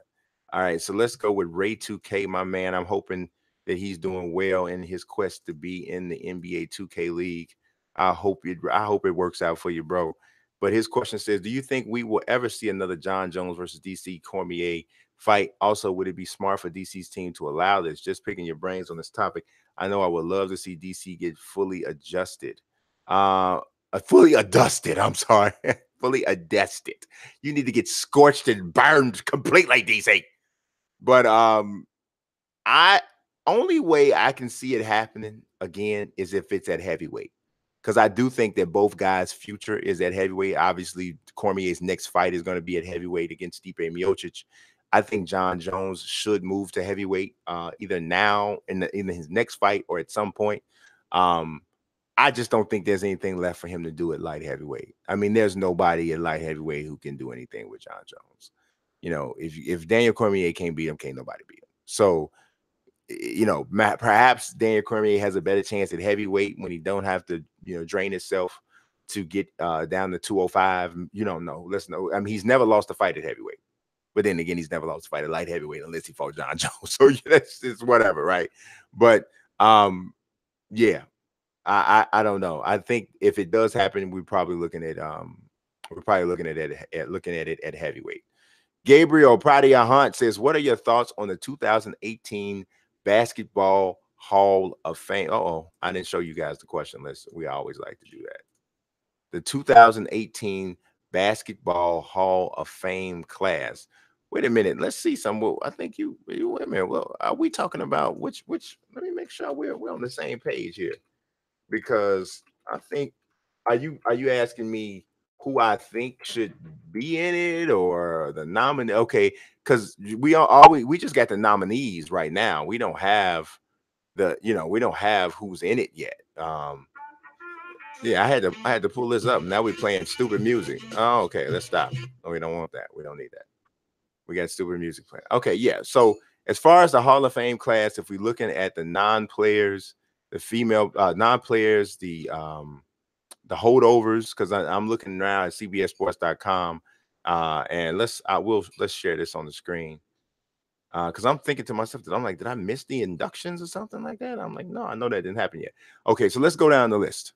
All right, so let's go with Ray 2K, my man. I'm hoping that he's doing well in his quest to be in the NBA 2K League. I hope it works out for you, bro. But his question says, do you think we will ever see another John Jones versus DC Cormier fight? Also, would it be smart for DC's team to allow this? Just picking your brains on this topic. I know I would love to see DC get fully adjusted. Fully adjusted. I'm sorry. Fully adjusted. You need to get scorched and burned completely, DC. But I only way I can see it happening again is if it's at heavyweight. Because I do think that both guys' future is at heavyweight. Obviously, Cormier's next fight is going to be at heavyweight against Stipe Miocic. I think John Jones should move to heavyweight either now in his next fight or at some point. I just don't think there's anything left for him to do at light heavyweight. I mean, there's nobody at light heavyweight who can do anything with John Jones. You know, if Daniel Cormier can't beat him, can't nobody beat him. So, you know, perhaps Daniel Cormier has a better chance at heavyweight when he don't have to, you know, drain himself to get down to 205. You don't know. Let's know. I mean, he's never lost a fight at heavyweight. But then again, he's never lost a fight at light heavyweight unless he fought John Jones. So that's just whatever, right? But yeah. I don't know. I think if it does happen, we're probably looking at it at heavyweight. Gabriel Pradia Hunt says, "What are your thoughts on the 2018 Basketball Hall of Fame?" I didn't show you guys the question list. We always like to do that. The 2018 Basketball Hall of Fame class. Wait a minute. Let's see some. Well, I think you wait a minute. Well, are we talking about which? Let me make sure we're on the same page here. Because I think are you asking me who I think should be in it or the nominee? Okay, because we just got the nominees right now. We don't have we don't have who's in it yet. Yeah, I had to pull this up. Now we're playing stupid music. Oh, okay, let's stop. No, we don't want that. We don't need that. We got stupid music playing. Okay, yeah. So as far as the Hall of Fame class, if we're looking at the non-players, the female non-players, the holdovers, because I'm looking now at CBSSports.com, and let's share this on the screen. Because I'm thinking to myself that I'm like, did I miss the inductions or something like that? I'm like, no, I know that didn't happen yet. Okay, so let's go down the list.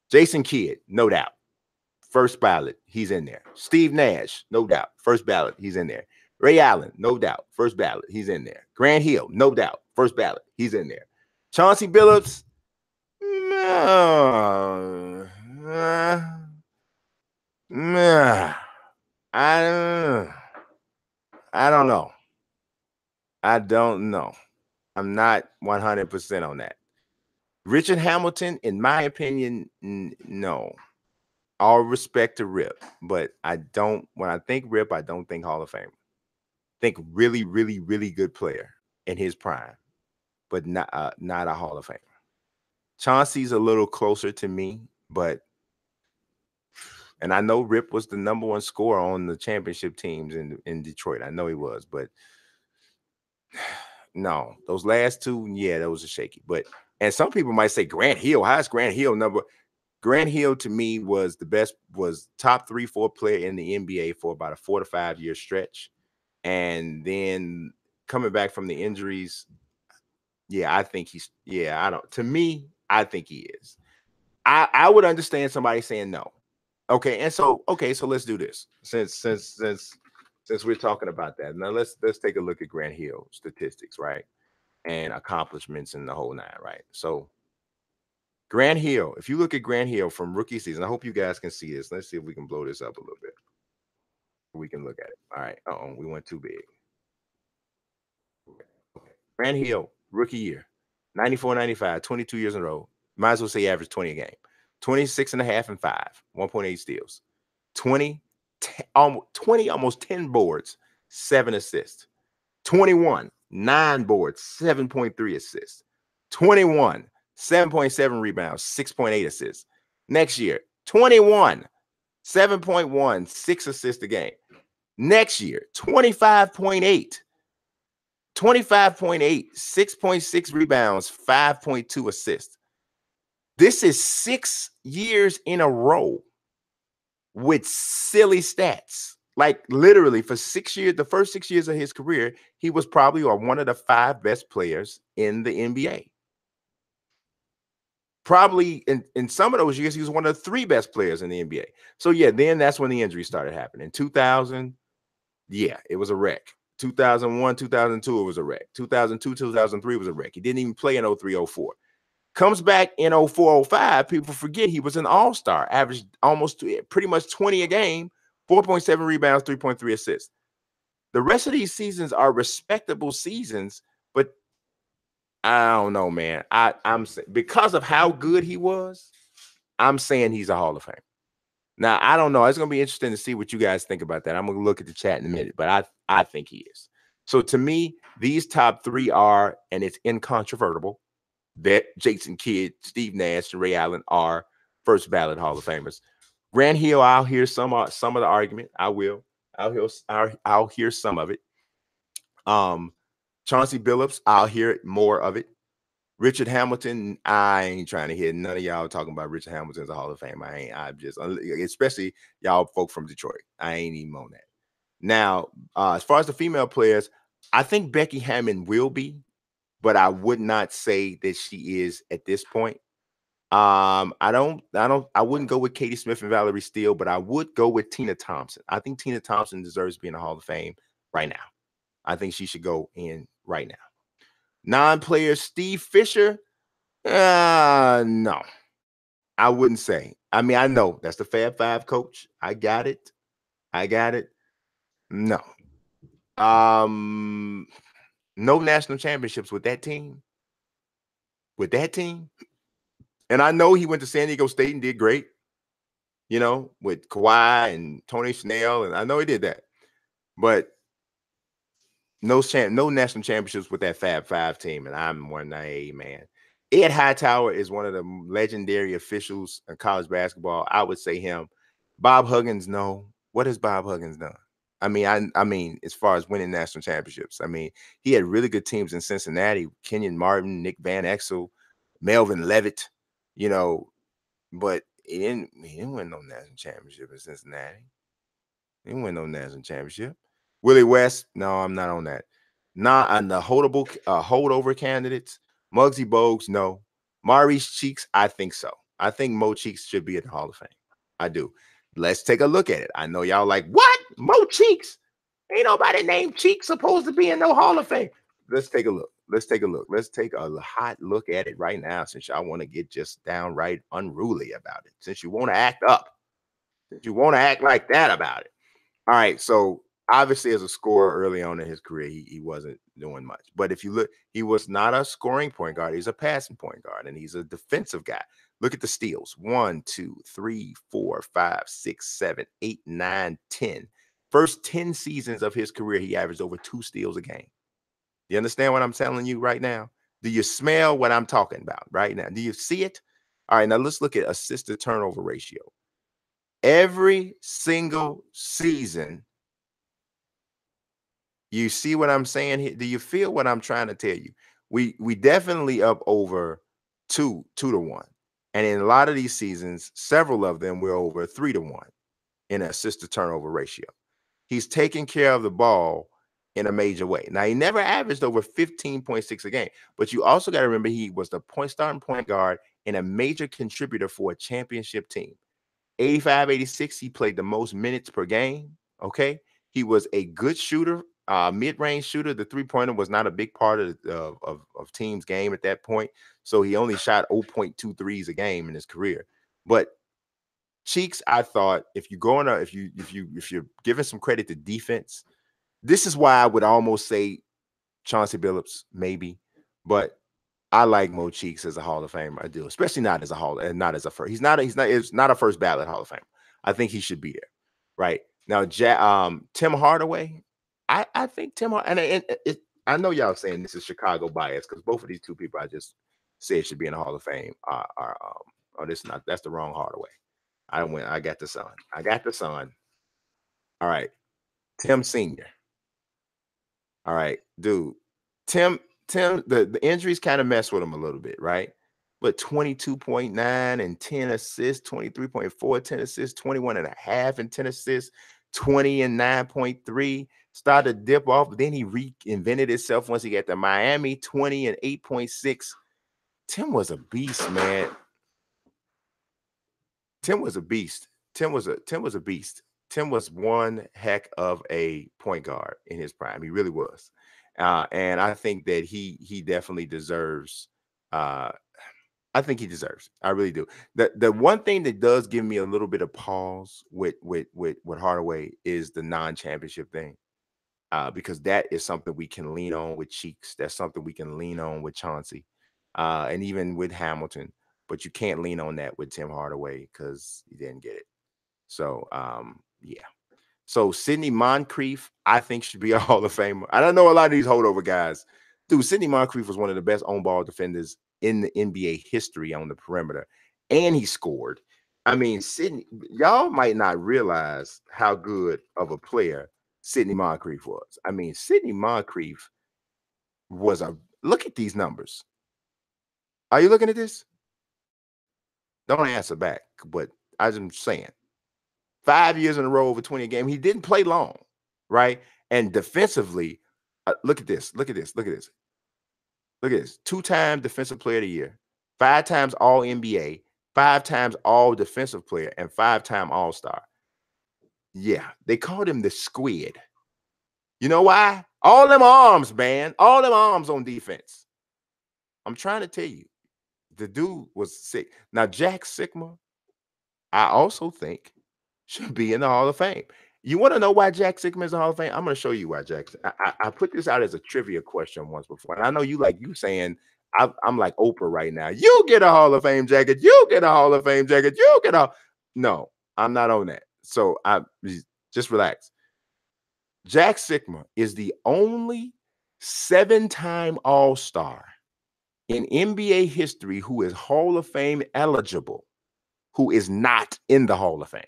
Jason Kidd, no doubt. First ballot, he's in there. Steve Nash, no doubt. First ballot, he's in there. Ray Allen, no doubt. First ballot, he's in there. Grant Hill, no doubt. First ballot, he's in there. Chauncey Billups, no. I don't know. I don't know. I'm not 100% on that. Richard Hamilton, in my opinion, no. All respect to Rip, but when I think Rip, I don't think Hall of Fame. Think really, really, really good player in his prime, but not a Hall of Famer. Chauncey's a little closer to me, and I know Rip was the #1 scorer on the championship teams in Detroit. I know he was, but no, those last two, yeah, those are shaky. And some people might say Grant Hill. How's Grant Hill number? Grant Hill to me was the best, was top 3-4 player in the NBA for about a 4 to 5 year stretch. And then coming back from the injuries, yeah, I think to me, I think he is. I would understand somebody saying no. Okay, so let's do this. Since we're talking about that. Now let's take a look at Grant Hill statistics, right? And accomplishments in the whole nine, right? So Grant Hill, if you look at Grant Hill from rookie season, I hope you guys can see this. Let's see if we can blow this up a little bit. We can look at it. All right. We went too big. Okay. Grant Hill, rookie year, 94, 95, 22 years in a row. Might as well say average 20 a game. 26 and a half and 5, 1.8 steals. 20, almost 10 boards, 7 assists. 21, 9 boards, 7.3 assists. 21, 7.7 rebounds, 6.8 assists. Next year, 21, 7.1, 6 assists a game. Next year, 25.8, 6.6 rebounds, 5.2 assists. This is 6 years in a row with silly stats. Like literally for 6 years, the first 6 years of his career, he was probably one of the 5 best players in the NBA. Probably in some of those years, he was one of the 3 best players in the NBA. So yeah, then that's when the injuries started happening. In 2000, yeah, it was a wreck. 2001, 2002, it was a wreck. 2002, 2003 was a wreck. He didn't even play in 03, 04. Comes back in 04, 05. People forget he was an all-star, averaged almost pretty much 20 a game, 4.7 rebounds, 3.3 assists. The rest of these seasons are respectable seasons, but I don't know, man. I'm because of how good he was, I'm saying he's a Hall of Fame. Now, I don't know. It's going to be interesting to see what you guys think about that. I'm going to look at the chat in a minute, but I think he is. So to me, these top 3 are, and it's incontrovertible, that Jason Kidd, Steve Nash, and Ray Allen are first ballot Hall of Famers. Grant Hill, I'll hear some of the argument. I will. I'll hear some of it. Chauncey Billups, I'll hear more of it. Richard Hamilton, I ain't trying to hear none of y'all talking about Richard Hamilton as a Hall of Fame. I'm just, especially y'all folk from Detroit. I ain't even on that. Now, as far as the female players, I think Becky Hammon will be, but I would not say that she is at this point. I wouldn't go with Katie Smith and Valerie Steele, but I would go with Tina Thompson. I think Tina Thompson deserves to be in the Hall of Fame right now. I think she should go in right now. Non-player Steve Fisher, no, I wouldn't say. I mean, I know that's the Fab Five coach. I got it. No. No national championships with that team. And I know he went to San Diego State and did great, with Kawhi and Tony Snell, and I know he did that. But no national championships with that Fab Five team, and I'm one man. Ed Hightower is one of the legendary officials in college basketball. I would say him. Bob Huggins, no. What has Bob Huggins done? I mean, as far as winning national championships, I mean, he had really good teams in Cincinnati. Kenyon Martin, Nick Van Exel, Melvin Levitt, but he didn't win no national championship in Cincinnati. He didn't win no national championship. Willie West, no, I'm not on that. Not on the holdover candidates. Muggsy Bogues, no. Maurice Cheeks, I think so. I think Mo Cheeks should be in the Hall of Fame. I do. Let's take a look at it. I know y'all like, what? Mo Cheeks? Ain't nobody named Cheeks supposed to be in no Hall of Fame. Let's take a look. Let's take a hot look at it right now, since y'all want to get just downright unruly about it. Since you want to act up. Since you want to act like that about it. All right, so obviously as a scorer early on in his career, he wasn't doing much. But if you look, he was not a scoring point guard. He's a passing point guard, and he's a defensive guy. Look at the steals. 1, 2, 3, 4, 5, 6, 7, 8, 9, 10. First 10 seasons of his career, he averaged over 2 steals a game. You understand what I'm telling you right now? Do you smell what I'm talking about right now? Do you see it? All right, now let's look at assist to turnover ratio. Every single season, you see what I'm saying here? Do you feel what I'm trying to tell you? We definitely up over 2 to 1. And in a lot of these seasons, several of them we're over 3 to 1 in assist to turnover ratio. He's taking care of the ball in a major way. Now, he never averaged over 15.6 a game, but you also got to remember he was the starting point guard and a major contributor for a championship team. 85, 86, he played the most minutes per game, okay? He was a good shooter, mid-range shooter. The three-pointer was not a big part of team's game at that point, so he only shot 0.2 threes a game in his career. But Cheeks, I thought, if you're giving some credit to defense, this is why I would almost say Chauncey Billups, maybe, but I like Mo Cheeks as a Hall of Famer. I do, especially not as a first. It's not a first ballot Hall of Famer. I think he should be there. Right now, Tim Hardaway. I think Tim, I know y'all saying this is Chicago bias because both of these two people I just said should be in the Hall of Fame that's the wrong Hardaway. I got the son. All right, Tim Senior. All right, dude, Tim, the injuries kind of mess with him a little bit, right? but 22.9 and 10 assists, 23.4, 10 assists, 21 and a half and 10 assists, 20 and 9.3. Started to dip off, but then he reinvented himself once he got to Miami, 20 and 8.6. Tim was a beast, man. Tim was a beast. Tim was a beast. Tim was one heck of a point guard in his prime. He really was. And I think that he definitely deserves I think he deserves. I really do. The one thing that does give me a little bit of pause with Hardaway is the non-championship thing. Because that is something we can lean on with Cheeks. That's something we can lean on with Chauncey, and even with Hamilton. But you can't lean on that with Tim Hardaway because he didn't get it. So, yeah. So Sidney Moncrief, I think, should be a Hall of Famer. I don't know a lot of these holdover guys. Dude, Sidney Moncrief was one of the best on-ball defenders in the NBA history on the perimeter, and he scored. I mean, Sidney, y'all might not realize how good of a player Sidney Moncrief was. I mean, Sidney Moncrief was a look at these numbers. Are you looking at this? Don't answer back, but I'm saying 5 years in a row over 20 a game. He didn't play long, right? And defensively, look at this. Look at this. Look at this. Look at this. 2-time defensive player of the year, 5 times all NBA, 5 times all defensive player, and 5-time all-star. Yeah, they called him the squid. You know why? All them arms, man. All them arms on defense. I'm trying to tell you, the dude was sick. Now, Jack Sikma, I also think, should be in the Hall of Fame. You want to know why Jack Sikma is in the Hall of Fame? I'm going to show you why Jack. I put this out as a trivia question once before, and I know you saying I'm like Oprah right now. You get a Hall of Fame jacket. You get a Hall of Fame jacket. You get a. No, I'm not on that. So I just relax. Jack Sikma is the only 7-time All-Star in NBA history who is Hall of Fame eligible, who is not in the Hall of Fame.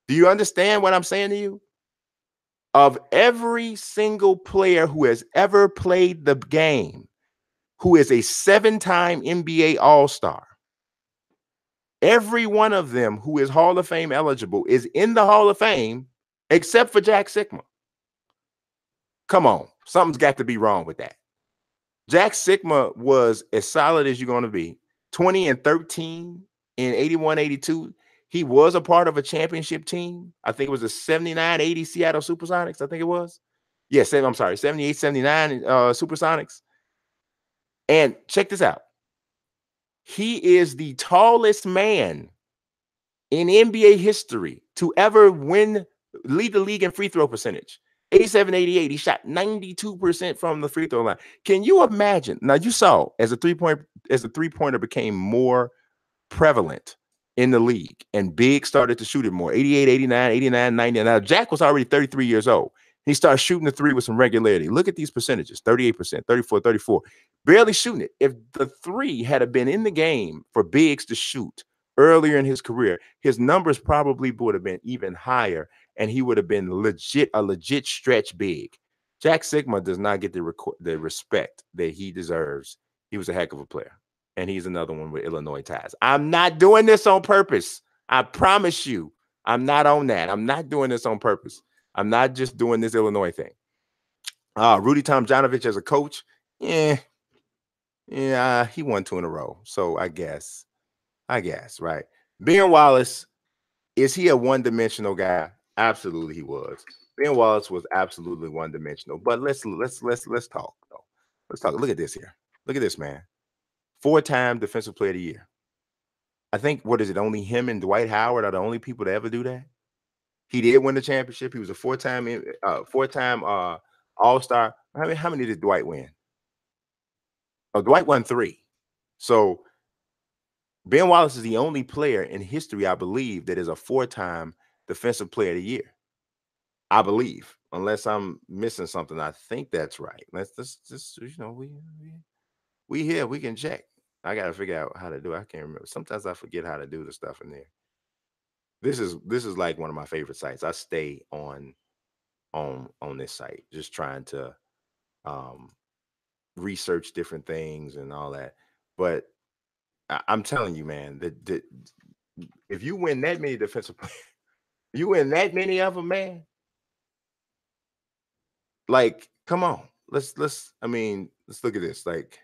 Do you understand what I'm saying to you? Of every single player who has ever played the game, who is a 7-time NBA All-Star, every one of them who is Hall of Fame eligible is in the Hall of Fame, except for Jack Sikma. Come on, something's got to be wrong with that. Jack Sikma was as solid as you're going to be. 20 and 13 in 81-82. He was a part of a championship team. I think it was the 79-80 Seattle Supersonics. I think it was. Yeah, I'm sorry, 78-79 Supersonics. And check this out. He is the tallest man in NBA history to ever lead the league in free throw percentage. 87-88. He shot 92% from the free throw line. Can you imagine? Now you saw as the three-pointer became more prevalent in the league and Big started to shoot it more. 88, 89, 89, 90. Now Jack was already 33 years old. He started shooting the three with some regularity. Look at these percentages: 38%, 34, 34. Barely shooting it. If the three had been in the game for Biggs to shoot earlier in his career, his numbers probably would have been even higher, and he would have been a legit stretch big. Jack Sikma does not get the respect that he deserves. He was a heck of a player, and he's another one with Illinois ties. I'm not doing this on purpose. I promise you, I'm not on that. I'm not doing this on purpose. I'm not just doing this Illinois thing. Rudy Tomjanovich as a coach, yeah, he won 2 in a row. So I guess, right. Ben Wallace, is he a one-dimensional guy? Absolutely, he was. Ben Wallace was absolutely one-dimensional. But let's talk though. Let's talk. Look at this here. Look at this, man. 4-time Defensive Player of the Year. I think what is it? Only him and Dwight Howard are the only people to ever do that. He did win the championship. He was a 4-time All-Star. How many did Dwight win? Oh, Dwight won 3. So Ben Wallace is the only player in history, I believe, that is a 4-time Defensive Player of the Year. I believe, unless I'm missing something. I think that's right. Let's just we here. We can check. I got to figure out how to do it. I can't remember. Sometimes I forget how to do the stuff in there. This is like one of my favorite sites. I stay on this site, just trying to research different things and all that. But I'm telling you, man, that if you win that many defensive players, you win that many of them, man. Like, come on. I mean, let's look at this. Like,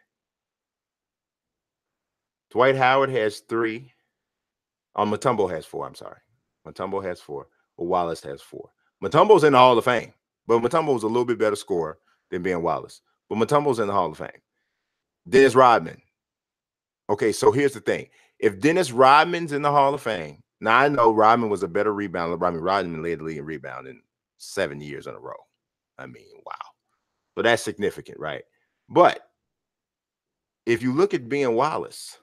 Dwight Howard has 3. Mutombo has 4. I'm sorry. Mutombo has 4. Wallace has 4. Mutombo's in the Hall of Fame, but Mutombo's a little bit better scorer than Ben Wallace. But Mutombo's in the Hall of Fame. Dennis Rodman. Okay, so here's the thing. If Dennis Rodman's in the Hall of Fame, now I know Rodman was a better rebounder. Rodman led the league in rebounding 7 years in a row. I mean, wow. So that's significant, right? But if you look at Ben Wallace,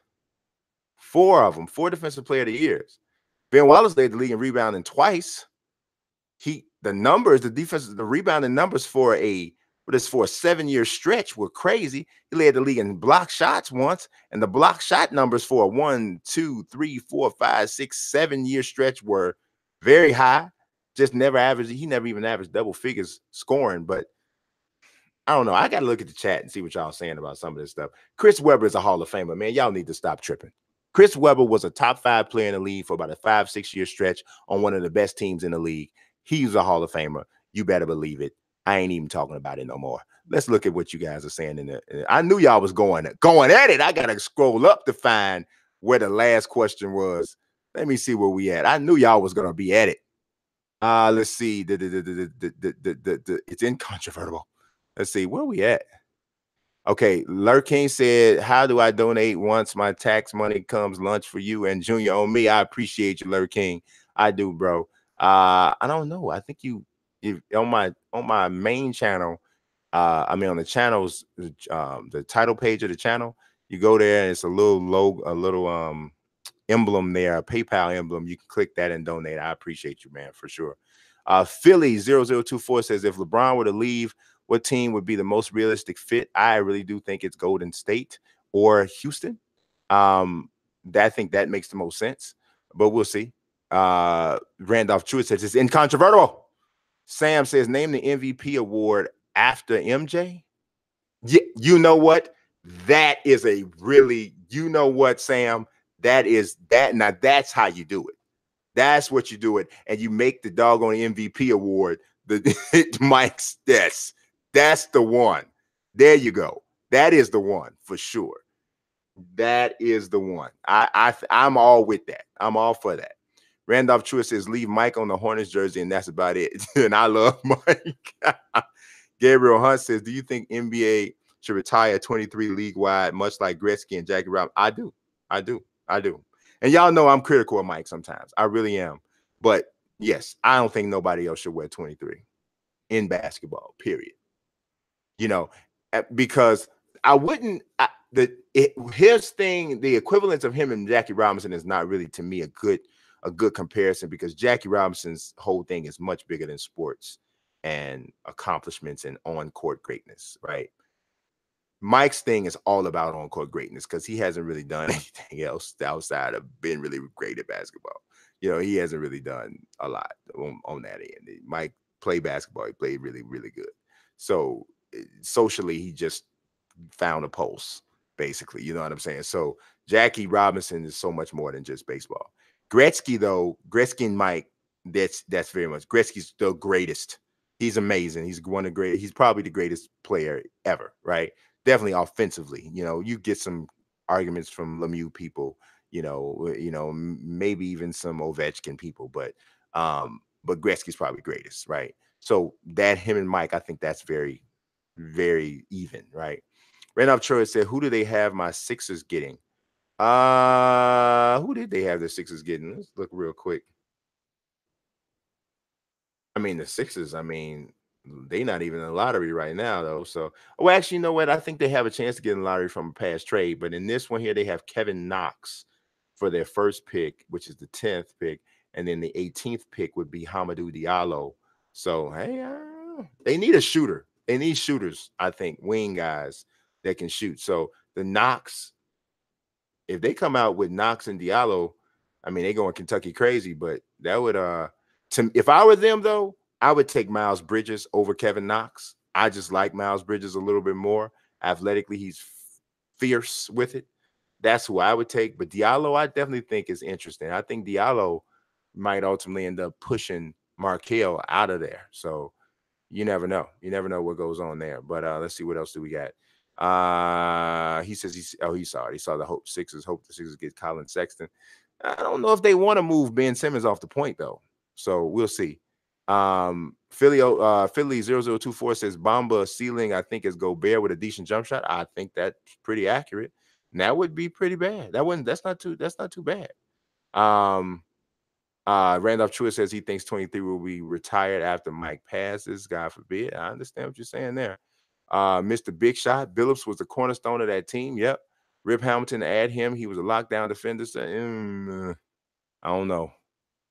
4 of them, 4 defensive player of the years. Ben Wallace led the league in rebounding twice. The rebounding numbers for a 7-year stretch were crazy. He led the league in block shots once, and the block shot numbers for a 1, 2, 3, 4, 5, 6, 7-year stretch were very high. Just never averaged. He never even averaged double figures scoring, but I don't know. I got to look at the chat and see what y'all saying about some of this stuff. Chris Webber is a Hall of Famer, man. Y'all need to stop tripping. Chris Webber was a top 5 player in the league for about a 5-6-year stretch on one of the best teams in the league. He's a Hall of Famer. You better believe it. I ain't even talking about it no more. Let's look at what you guys are saying in there. I knew y'all was going at it. I got to scroll up to find where the last question was. Let me see where we at. I knew y'all was going to be at it. Let's see. It's incontrovertible. Let's see, where we at? Okay, Lurking said, how do I donate once my tax money comes? Lunch for you and Junior on me. I appreciate you, Lurking. I do, bro. I don't know. I think if on my main channel, on the channels, the title page of the channel, you go there and it's a little logo, a little emblem there, a PayPal emblem. You can click that and donate. I appreciate you, man, for sure. Philly 0024 says, if LeBron were to leave, what team would be the most realistic fit? I really do think it's Golden State or Houston. I think that makes the most sense, but we'll see. Randolph Truitt says it's incontrovertible. Sam says, name the MVP award after MJ. Yeah, you know what? That is a really, you know what, Sam? That is that. Now that's how you do it. That's what you do it, and you make the doggone MVP award the Mike's. That's the one. There you go. That is the one for sure. That is the one. I'm all with that. I'm all for that. Randolph Truitt says, leave Mike on the Hornets jersey, and that's about it. And I love Mike. Gabriel Hunt says, do you think NBA should retire 23 league-wide, much like Gretzky and Jackie Robinson? I do. And y'all know I'm critical of Mike sometimes. I really am. But, yes, I don't think nobody else should wear 23 in basketball, period. You know, because I wouldn't his thing, the equivalence of him and Jackie Robinson is not really, to me, a good comparison, because Jackie Robinson's whole thing is much bigger than sports and accomplishments and on-court greatness, right? Mike's thing is all about on-court greatness because he hasn't really done anything else outside of being really great at basketball. You know, he hasn't really done a lot on that end. Mike played basketball. He played really, really good. So socially, he just found a pulse, basically. You know what I'm saying? So Jackie Robinson is so much more than just baseball. Gretzky, though, Gretzky and Mike, that's very much. Gretzky's the greatest. He's amazing. He's one of the great. He's probably the greatest player ever, right? Definitely offensively. You know, you get some arguments from Lemieux people, you know, maybe even some Ovechkin people, but Gretzky's probably greatest, right? So that him and Mike, I think that's very, very even, right? Randolph Troy said, who do they have my Sixers getting? Who did they have the Sixers getting? Let's look real quick. I mean, the Sixers, they not even in the lottery right now, though. So, well, actually, you know what? I think they have a chance to get in the lottery from a past trade. But in this one here, they have Kevin Knox for their first pick, which is the 10th pick. And then the 18th pick would be Hamidou Diallo. So, hey, they need a shooter. They need shooters, I think, wing guys that can shoot. So the Knox, if they come out with Knox and Diallo, I mean, they going Kentucky crazy, but that would if I were them, though, I would take Miles Bridges over Kevin Knox. I just like Miles Bridges a little bit more. Athletically, he's fierce with it. That's who I would take. But Diallo, I definitely think is interesting. I think Diallo might ultimately end up pushing Markel out of there. So you never know. You never know what goes on there. But let's see what else do we got. He says he saw it. He saw the hope the Sixers get Colin Sexton. I don't know if they want to move Ben Simmons off the point though. So we'll see. Philly 0024 says Bamba ceiling, I think, is Gobert with a decent jump shot. I think that's pretty accurate. And that would be pretty bad. That's not too bad. Randolph Truitt says he thinks 23 will be retired after Mike passes. God forbid. I understand what you're saying there. Mr. Big Shot Billups was the cornerstone of that team. Yep. Rip Hamilton, add him. He was a lockdown defender. So, I don't know.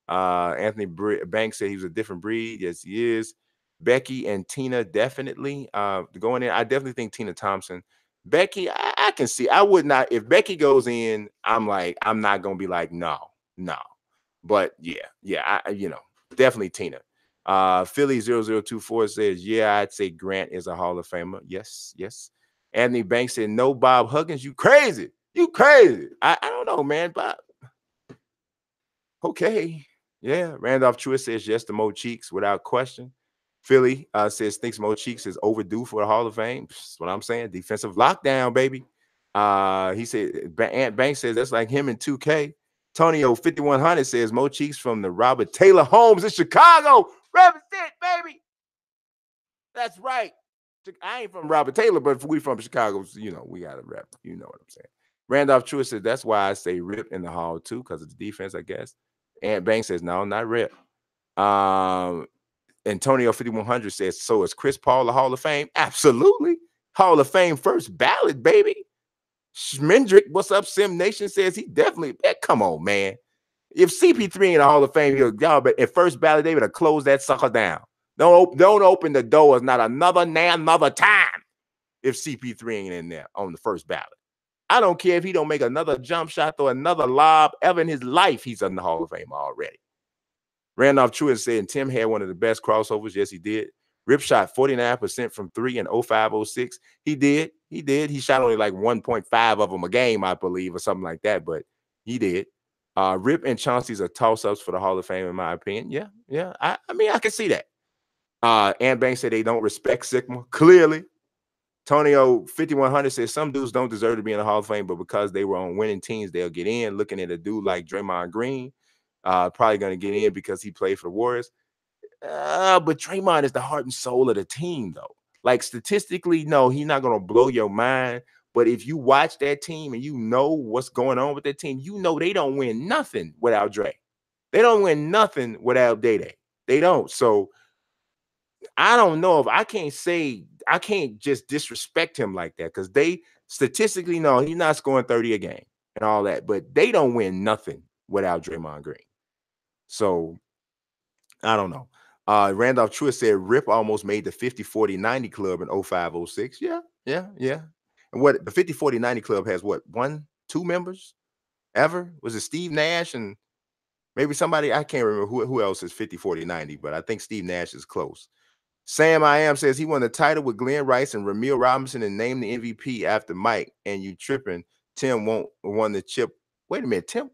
Anthony Banks said he was a different breed. Yes, he is. Becky and Tina definitely going in. I definitely think Tina Thompson. Becky, I can see. I would not. If Becky goes in, I'm not gonna be like, no. But yeah, definitely Tina. Philly 0024 says, yeah, I'd say Grant is a Hall of Famer. Yes. Anthony Banks said, no, Bob Huggins, you crazy. I don't know, man, Bob. Okay. Yeah. Randolph Truitt says yes to Mo Cheeks without question. Philly says thinks Mo Cheeks is overdue for the Hall of Fame. That's what I'm saying. Defensive lockdown, baby. He said Ant Banks says that's like him in 2K. Tonio 5100 says Mo Cheeks from the Robert Taylor Homes in Chicago. Represent, baby. That's right. I ain't from Robert Taylor, but we from Chicago, so, we got to rep. You know what I'm saying. Randolph Truitt says that's why I say Rip in the Hall too, because of the defense, I guess. Ant Banks says no, not Rip. Antonio 5100 says, so is Chris Paul the Hall of Fame? Absolutely. Hall of Fame first ballot, baby. Schmendrick, what's up? Sim Nation says he definitely. Come on, man. If CP3 in the Hall of Fame, y'all, but at first ballot, they would have closed that sucker down. Don't open the doors, not another time. If CP3 ain't in there on the first ballot, I don't care if he don't make another jump shot or another lob ever in his life. He's in the Hall of Fame already. Randolph Truitt said Tim had one of the best crossovers. Yes, he did. Rip shot 49% from 3 in 05-06. He did. He shot only like 1.5 of them a game, I believe, or something like that, but he did. Rip and Chauncey's are toss-ups for the Hall of Fame, in my opinion. Yeah. I mean, I can see that. Ann Banks said they don't respect Sikma. Clearly. Tonio 5100 says some dudes don't deserve to be in the Hall of Fame, but because they were on winning teams, they'll get in. Looking at a dude like Draymond Green, probably going to get in because he played for the Warriors. But Draymond is the heart and soul of the team, though. Like statistically, no, he's not going to blow your mind. But if you watch that team and you know what's going on with that team, you know they don't win nothing without Dre. They don't win nothing without Day-Day. They don't. So I don't know if I can't just disrespect him like that because they statistically know he's not scoring 30 a game and all that, but they don't win nothing without Draymond Green. So I don't know. Randolph Truitt said Rip almost made the 50-40-90 club in 05-06. Yeah. And what the 50-40-90 club has what, 2 members ever? Was it Steve Nash and maybe somebody? I can't remember who else is 50-40-90, but I think Steve Nash is close. Sam I Am says he won the title with Glenn Rice and Ramil Robinson and named the MVP after Mike. And you tripping. Tim won the chip. Wait a minute, Tim.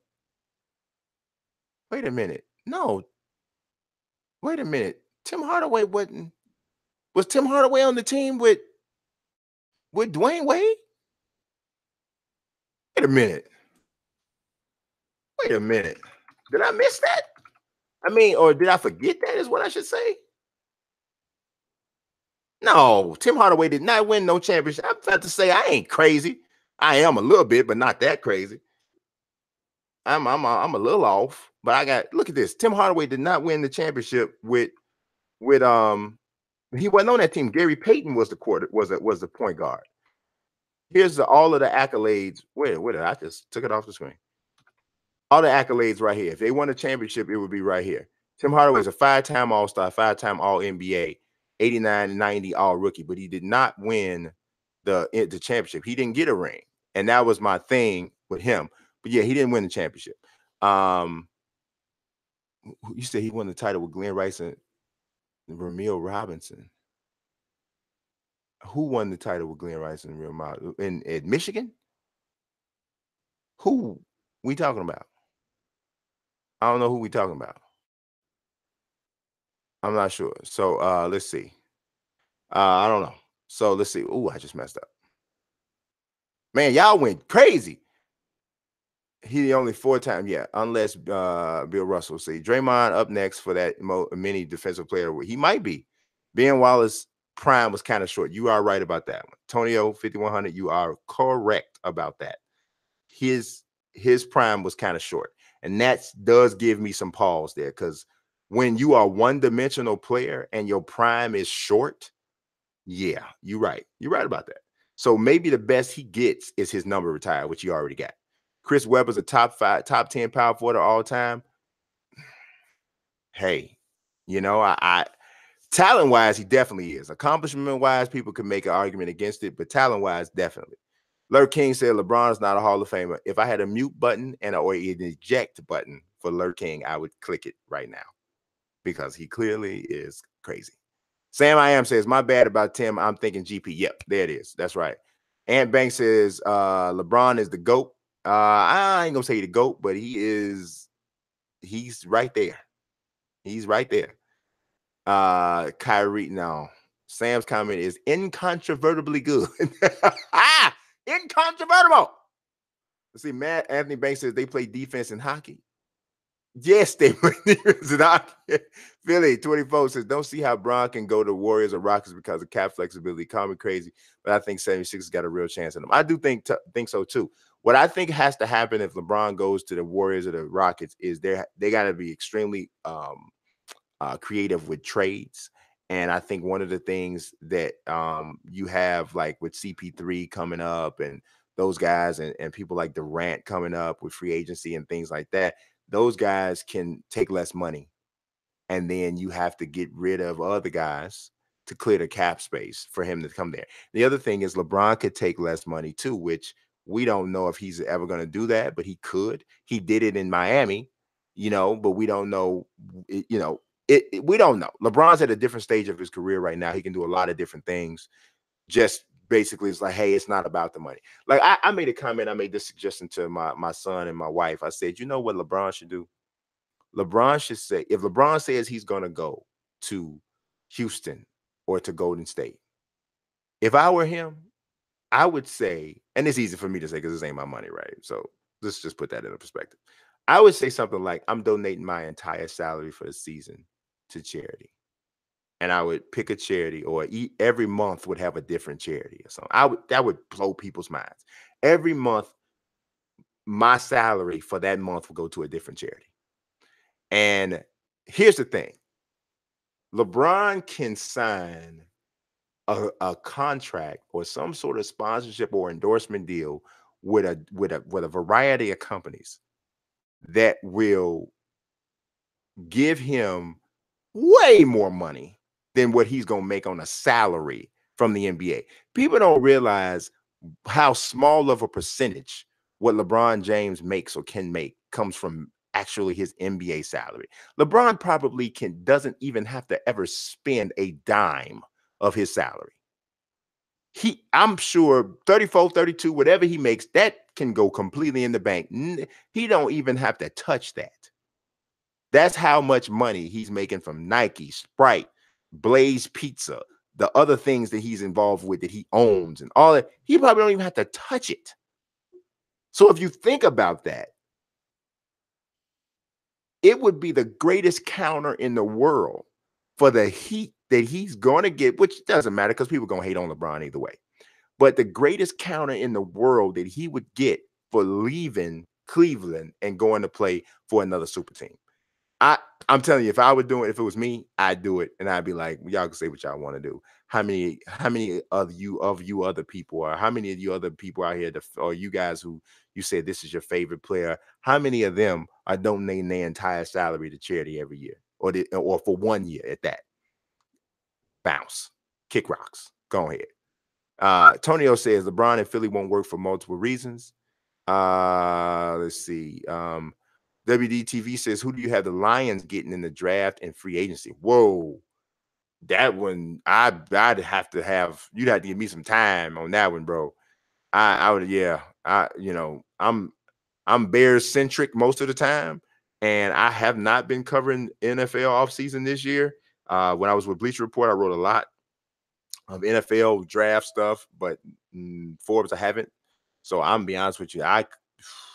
Wait a minute. No. Wait a minute. Tim Hardaway wasn't. Was Tim Hardaway on the team with Dwayne Wade? Wait a minute. Did I miss that? I mean, or did I forget that is what I should say? No, Tim Hardaway did not win no championship. I'm about to say I ain't crazy. I am a little bit, but not that crazy. I'm a little off, but I got look at this. Tim Hardaway did not win the championship with he wasn't on that team. Gary Payton was the point guard. Here's all of the accolades. Wait, I just took it off the screen. All the accolades right here. If they won a championship, it would be right here. Tim Hardaway is a 5-time All-Star, 5-time All-NBA, 89-90 All-Rookie, but he did not win the championship. He didn't get a ring. And that was my thing with him. But yeah, he didn't win the championship. You said he won the title with Glenn Rice and Ramil Robinson. Who won the title with Glenn Rice and Ramil at Michigan? Who we talking about? I don't know who we talking about. I'm not sure. So let's see. I don't know. So let's see. Ooh, I just messed up. Man, y'all went crazy. He the only four-time, yeah, unless Bill Russell. See, Draymond up next for that mini defensive player. He might be. Ben Wallace prime was kind of short. You are right about that one. Tonio 5100. You are correct about that. His prime was kind of short, and that does give me some pause there because when you are one-dimensional player and your prime is short, yeah, you're right. You're right about that. So maybe the best he gets is his number retired, which he already got. Chris Webber's a top 10 power forward of all time. Hey, I talent wise, he definitely is. Accomplishment wise, people could make an argument against it, but talent wise, definitely. Lurk King said LeBron's not a Hall of Famer. If I had a mute button or an eject button for Lurk King, I would click it right now because he clearly is crazy. Sam I am says, my bad about Tim. I'm thinking GP. Yep, there it is. That's right. Ant Banks says LeBron is the GOAT. I ain't gonna say the GOAT, but he's right there. He's right there. Kyrie, no. Sam's comment is incontrovertibly good. Incontrovertible. Let's see, Matt Anthony Banks says they play defense in hockey. Yes, they play defense in hockey. Philly 24 says, don't see how Bron can go to Warriors or Rockets because of cap flexibility. Call me crazy, but I think 76 has got a real chance in them. I do think so too. What I think has to happen if LeBron goes to the Warriors or the Rockets is they got to be extremely creative with trades. And I think one of the things that you have like with CP3 coming up and those guys and people like Durant coming up with free agency and things like that, those guys can take less money. And then you have to get rid of other guys to clear the cap space for him to come there. The other thing is LeBron could take less money too, which we don't know if he's ever going to do that, but he could. He did it in Miami, but we don't know, we don't know. LeBron's at a different stage of his career right now. He can do a lot of different things. Just basically, it's like, hey, it's not about the money. Like I made a comment, I made this suggestion to my son and my wife. I said, you know what LeBron should do? LeBron should say, if LeBron says he's going to go to Houston or to Golden State, if I were him, I would say, and it's easy for me to say because this ain't my money, right? So let's just put that in a perspective. I would say something like, I'm donating my entire salary for the season to charity. And I would pick a charity, or every month would have a different charity or something. That would blow people's minds. Every month, my salary for that month would go to a different charity. And here's the thing. LeBron can sign a contract or some sort of sponsorship or endorsement deal with a variety of companies that will give him way more money than what he's going to make on a salary from the NBA. People don't realize how small of a percentage what LeBron James makes or can make comes from actually his NBA salary. LeBron probably doesn't even have to ever spend a dime of his salary. I'm sure 34, 32, whatever he makes, that can go completely in the bank. He don't even have to touch that. That's how much money he's making from Nike, Sprite, Blaze Pizza, the other things that he's involved with that he owns and all that. He probably don't even have to touch it. So if you think about that, it would be the greatest counter in the world for the heat that he's going to get, which doesn't matter because people are going to hate on LeBron either way. But the greatest counter in the world that he would get for leaving Cleveland and going to play for another super team. I'm telling you, if it was me, I'd do it. And I'd be like, y'all can say what y'all want to do. How many of you other people are, how many of you other people out here, or you guys who you said this is your favorite player, how many of them are donating their entire salary to charity every year or for 1 year at that? Bounce, kick rocks, go ahead. Tonio says LeBron and Philly won't work for multiple reasons. Let's see. WDTV says, who do you have the Lions getting in the draft and free agency? Whoa, that one, I'd have to have, you'd have to give me some time on that one, bro. I would, yeah. I'm I'm Bears centric most of the time, and I have not been covering NFL offseason this year. When I was with Bleacher Report, I wrote a lot of NFL draft stuff, but Forbes I haven't. So I'm gonna be honest with you,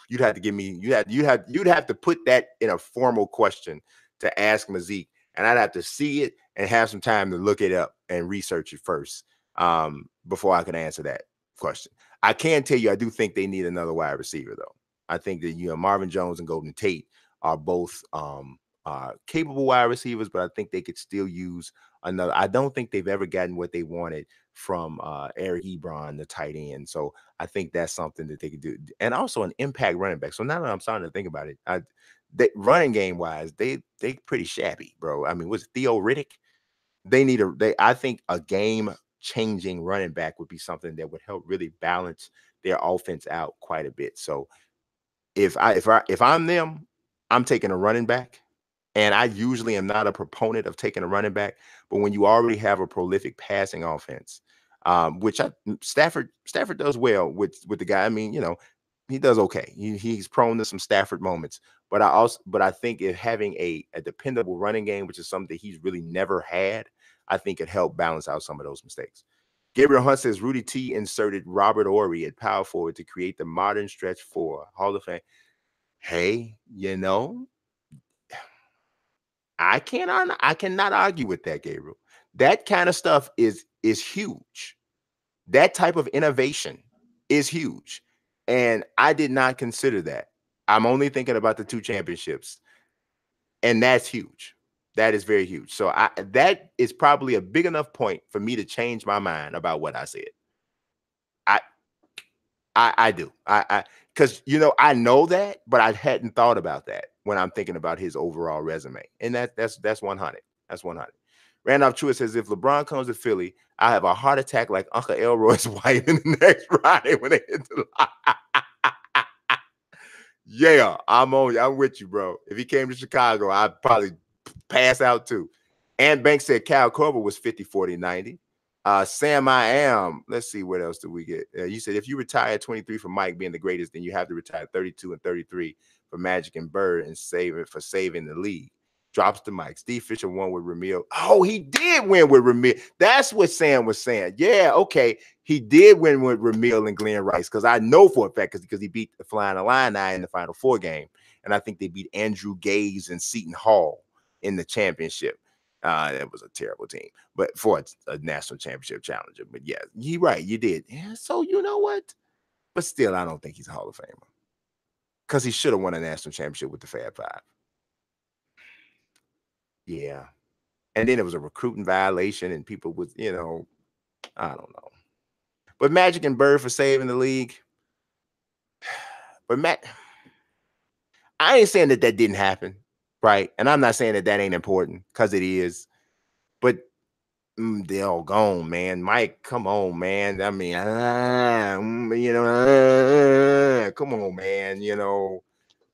you'd have to give me you'd have to put that in a formal question to ask Mazik, and I'd have to see it and have some time to look it up and research it first before I can answer that question. I can tell you I do think they need another wide receiver though. I think that Marvin Jones and Golden Tate are both capable wide receivers, but I think they could still use another. I don't think they've ever gotten what they wanted from Eric Ebron, the tight end. So I think that's something that they could do, and also an impact running back. So now that I'm starting to think about it, they running game wise, they pretty shabby, bro. I mean, was Theo Riddick? I think a game changing running back would be something that would help really balance their offense out quite a bit. So if I'm them, I'm taking a running back. And I usually am not a proponent of taking a running back, but when you already have a prolific passing offense, which Stafford does well with the guy. I mean, he does okay. He's prone to some Stafford moments, but I think if having a dependable running game, which is something that he's really never had, I think it helped balance out some of those mistakes. Gabriel Hunt says Rudy T inserted Robert Horry at power forward to create the modern stretch for Hall of Fame. Hey, I cannot argue with that, Gabriel. That kind of stuff is huge. That type of innovation is huge. And I did not consider that. I'm only thinking about the 2 championships. And that's huge. That is very huge. So that is probably a big enough point for me to change my mind about what I said. I I do. Because I know that, but I hadn't thought about that when I'm thinking about his overall resume. And that's 100. That's 100. Randolph Chua says if LeBron comes to Philly, I have a heart attack like Uncle Elroy's wife in the next Friday when they hit the line. Yeah, I'm with you, bro. If he came to Chicago, I'd probably pass out too. And Banks said Cal Korver was 50, 40, 90. Sam I am. Let's see, what else do we get? You said if you retire 23 for Mike being the greatest, then you have to retire 32 and 33 for Magic and Bird and save it for saving the league. Drops the mic. Steve Fisher won with Ramil. Oh, he did win with Ramil. That's what Sam was saying. Yeah, okay. He did win with Ramil and Glenn Rice because I know for a fact because he beat the Flying Illini in the Final Four game. And I think they beat Andrew Gaze and Seton Hall in the championship. It was a terrible team, but for a national championship challenger. But yeah, you're right. You did. Yeah, so you know what? But still, I don't think he's a Hall of Famer because he should have won a national championship with the Fab Five. Yeah. And then it was a recruiting violation and people would, I don't know. But Magic and Bird for saving the league. But I ain't saying that didn't happen, right? And I'm not saying that ain't important because it is. But they're all gone, man. Mike, come on, man. I mean, come on, man.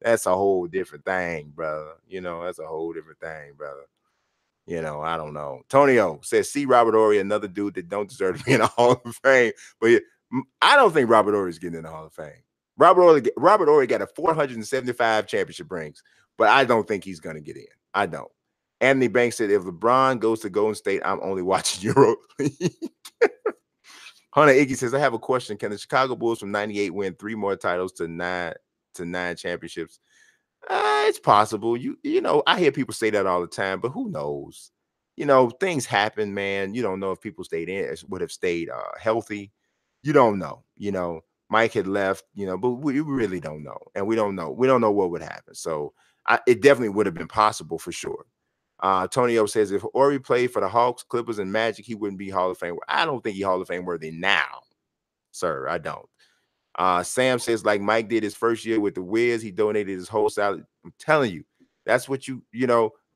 That's a whole different thing, brother. That's a whole different thing, brother. I don't know. Tonio says, see Robert Horry, another dude that don't deserve to be in the Hall of Fame. But I don't think Robert Horry is getting in the Hall of Fame. Robert Horry got a 475 championship rings, but I don't think he's going to get in. I don't. Anthony Banks said, if LeBron goes to Golden State, I'm only watching Euro League. Hunter Iggy says, I have a question. Can the Chicago Bulls from 98 win 3 more titles to 9 championships? It's possible. I hear people say that all the time, but who knows? Things happen, man. You don't know if people would have stayed healthy. You don't know. Mike had left, but we really don't know. And we don't know. We don't know what would happen. So it definitely would have been possible for sure. Tonio says if Horry played for the Hawks, Clippers, and Magic, he wouldn't be Hall of Fame. I don't think he's Hall of Fame worthy now, sir. I don't. Sam says, like Mike did his first year with the Wiz, he donated his whole salary. I'm telling you, that's what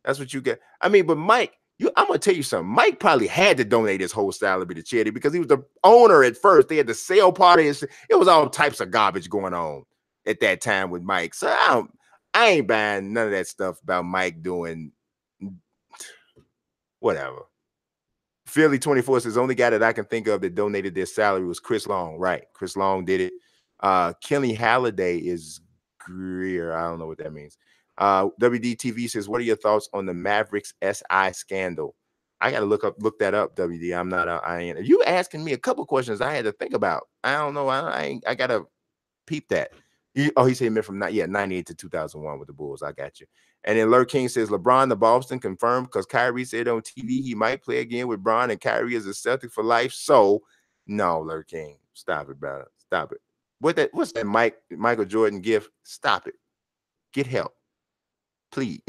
that's what you get. I mean, but Mike, I'm gonna tell you something. Mike probably had to donate his whole salary to charity because he was the owner at first. They had the sale party. It was all types of garbage going on at that time with Mike. So I ain't buying none of that stuff about Mike doing whatever. Philly 24 says, only guy that I can think of that donated their salary was Chris Long. Right. Chris Long did it. Kenny Halliday is Greer. I don't know what that means. WDTV says, what are your thoughts on the Mavericks SI scandal? I gotta look that up, WD. I'm not I ain't you asking me a couple questions I had to think about. I don't know. I gotta peep that. He said meant from 98 to 2001 with the Bulls. I got you. And then Lurk King says LeBron to Boston confirmed because Kyrie said on TV he might play again with Bron and Kyrie is a Celtic for life. So no, Lurk King, stop it, brother. Stop it. What's that Michael Jordan gift? Stop it. Get help, please.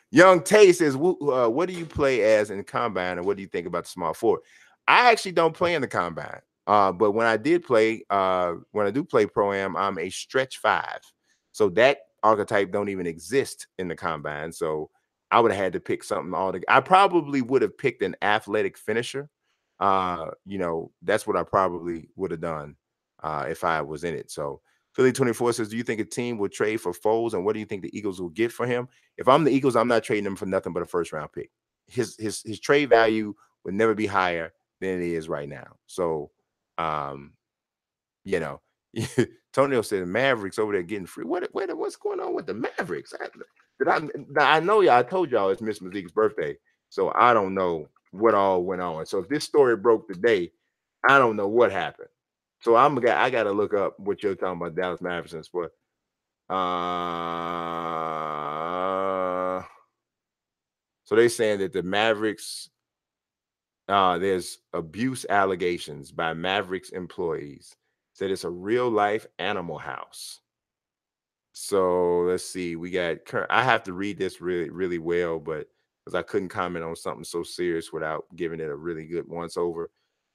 Young Tay says, what do you play as in the combine, and what do you think about the small forward? I actually don't play in the combine. But when I do play pro-am, I'm a stretch 5. So that archetype don't even exist in the combine. So I would have had to pick something I probably would have picked an athletic finisher. That's what I probably would have done if I was in it. So Philly 24 says, do you think a team will trade for Foles, and what do you think the Eagles will get for him? If I'm the Eagles, I'm not trading him for nothing but a first-round pick. His trade value would never be higher than it is right now. So, you know, Tonio said the Mavericks over there getting free. What's going on with the Mavericks? I know y'all. I told y'all it's Miss Mazique's birthday, so I don't know what all went on. So if this story broke today, I don't know what happened. So I got to look up what you're talking about, Dallas Mavericks and sport. So they're saying that the Mavericks, there's abuse allegations by Mavericks employees. Said it's a real life animal house. So let's see. I have to read this really, really well, but because I couldn't comment on something so serious without giving it a really good once over.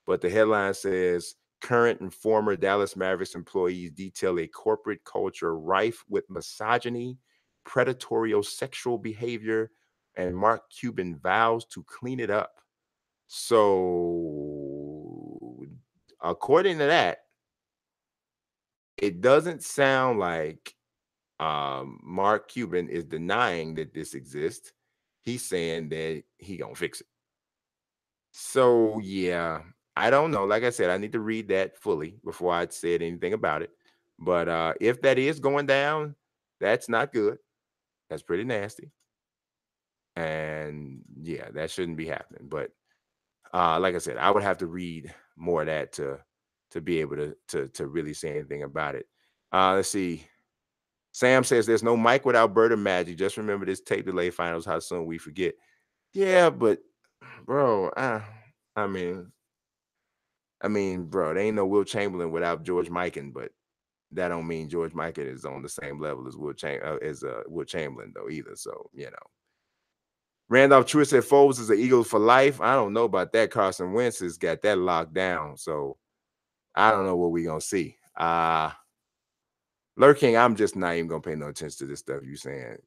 But the headline says current and former Dallas Mavericks employees detail a corporate culture rife with misogyny, predatory sexual behavior, and Mark Cuban vows to clean it up. So, according to that, it doesn't sound like Mark Cuban is denying that this exists. He's saying that he gonna fix it. So yeah, I don't know. Like I said, I need to read that fully before I said anything about it. But if that is going down, that's not good. That's pretty nasty. And yeah, that shouldn't be happening. But like I said, I would have to read more of that to be able to really say anything about it. Let's see. Sam says there's no Mike without Bird and Magic. Just remember this tape delay finals, how soon we forget. Yeah, but bro, I mean, bro, there ain't no Will Chamberlain without George Mikan, but that don't mean George Mikan is on the same level as Will Chamberlain though either. So Randolph Truitt said Foles is an Eagle for life. I don't know about that. Carson Wentz has got that locked down. So I don't know what we're gonna see. Lurking, I'm just not even gonna pay no attention to this stuff you saying.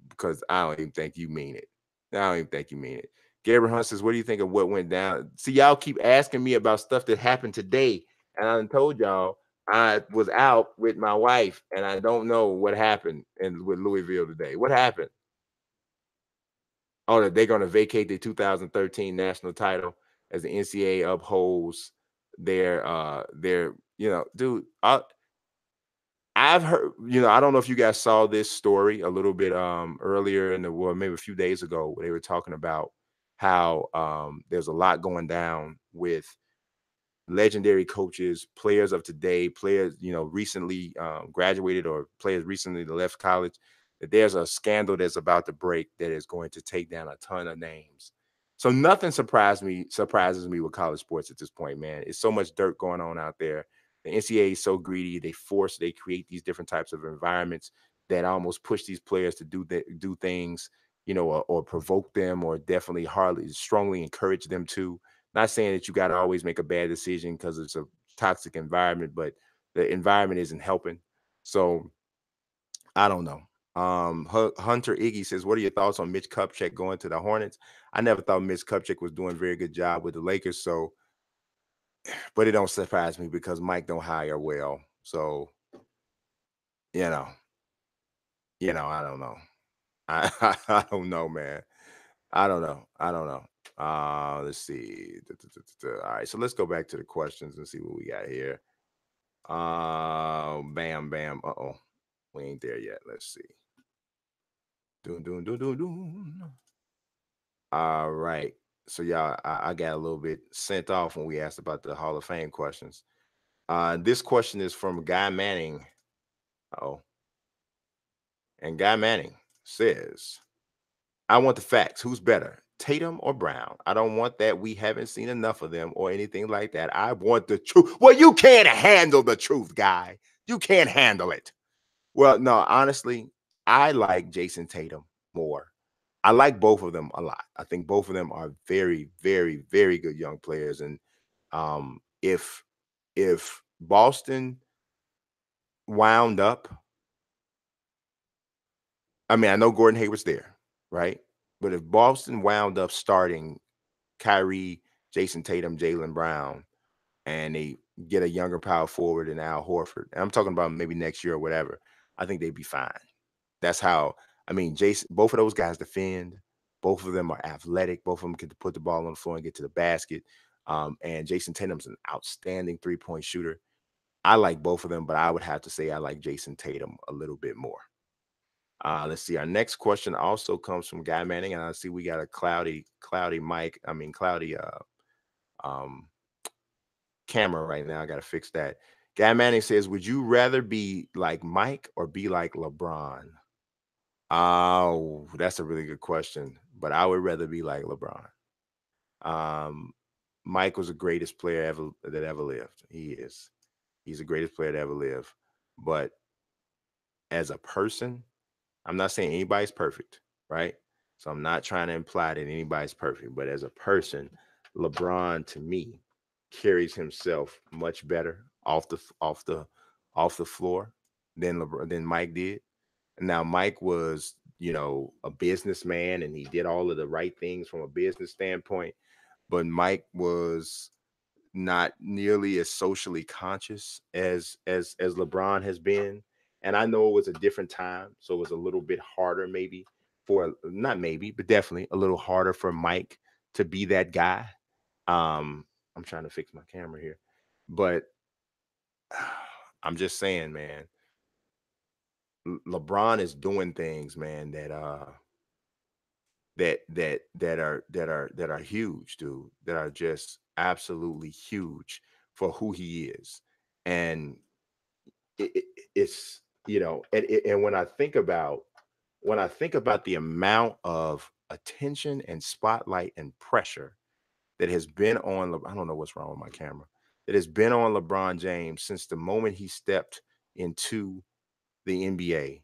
Because I don't even think you mean it. I don't even think you mean it. Gabriel Hunt says, what do you think of what went down? See, y'all keep asking me about stuff that happened today. And I told y'all I was out with my wife and I don't know what happened with Louisville today. What happened? Oh, that they're going to vacate the 2013 national title as the NCAA upholds their dude. I've heard, I don't know if you guys saw this story a little bit earlier in the world, maybe a few days ago, where they were talking about how there's a lot going down with legendary coaches, players of today, players, recently graduated or players recently left college, that there's a scandal that's about to break that is going to take down a ton of names. So nothing surprises me with college sports at this point, man. It's so much dirt going on out there. The NCAA is so greedy. They create these different types of environments that almost push these players to do things, or provoke them, or definitely strongly encourage them to. Not saying that you got to always make a bad decision because it's a toxic environment, but the environment isn't helping. So I don't know. Hunter Iggy says, what are your thoughts on Mitch Kupchak going to the Hornets? I never thought Mitch Kupchak was doing a very good job with the Lakers. So, but it don't surprise me because Mike don't hire well. So, you know, I don't know. I don't know, man. I don't know. Let's see. All right, so let's go back to the questions and see what we got here. Bam, bam. Uh-oh. We ain't there yet. Let's see. Doon, doon, doon, doon, doon. All right. So y'all, I got a little bit sent off when we asked about the Hall of Fame questions. This question is from Guy Manning. Oh, and Guy Manning says, I want the facts. Who's better, Tatum or Brown? I don't want that we haven't seen enough of them or anything like that. I want the truth. Well, you can't handle the truth, Guy. You can't handle it. Well, no, honestly, I like Jason Tatum more. I like both of them a lot. I think both of them are very, very, very good young players. And if Boston wound up, I mean, I know Gordon Hayward's there, right? But if Boston wound up starting Kyrie, Jason Tatum, Jaylen Brown, and they get a younger power forward than Al Horford, and I'm talking about maybe next year or whatever, I think they'd be fine. That's how, I mean, Jason, both of those guys defend. Both of them are athletic. Both of them can put the ball on the floor and get to the basket. And Jason Tatum's an outstanding three-point shooter. I like both of them, but I would have to say I like Jason Tatum a little bit more. Let's see. Our next question also comes from Guy Manning, and I see we got a cloudy mic. I mean, cloudy um, camera right now. I got to fix that. Guy Manning says, "Would you rather be like Mike or be like LeBron?" Oh, that's a really good question, but I would rather be like LeBron. Um, Mike was the greatest player ever that ever lived. He is. He's the greatest player that ever lived. But as a person, I'm not saying anybody's perfect, right? So I'm not trying to imply that anybody's perfect, but as a person, LeBron to me carries himself much better off the floor than than Mike did. Now, Mike was, a businessman and he did all of the right things from a business standpoint, but Mike was not nearly as socially conscious as LeBron has been. And I know it was a different time, so it was a little bit harder, maybe for not maybe, but definitely a little harder for Mike to be that guy. I'm trying to fix my camera here, but I'm just saying, man, LeBron is doing things, man, that are huge, dude, that are just absolutely huge for who he is. And it's and when I think about the amount of attention and spotlight and pressure that has been on I don't know what's wrong with my camera, that has been on LeBron James since the moment he stepped into the NBA.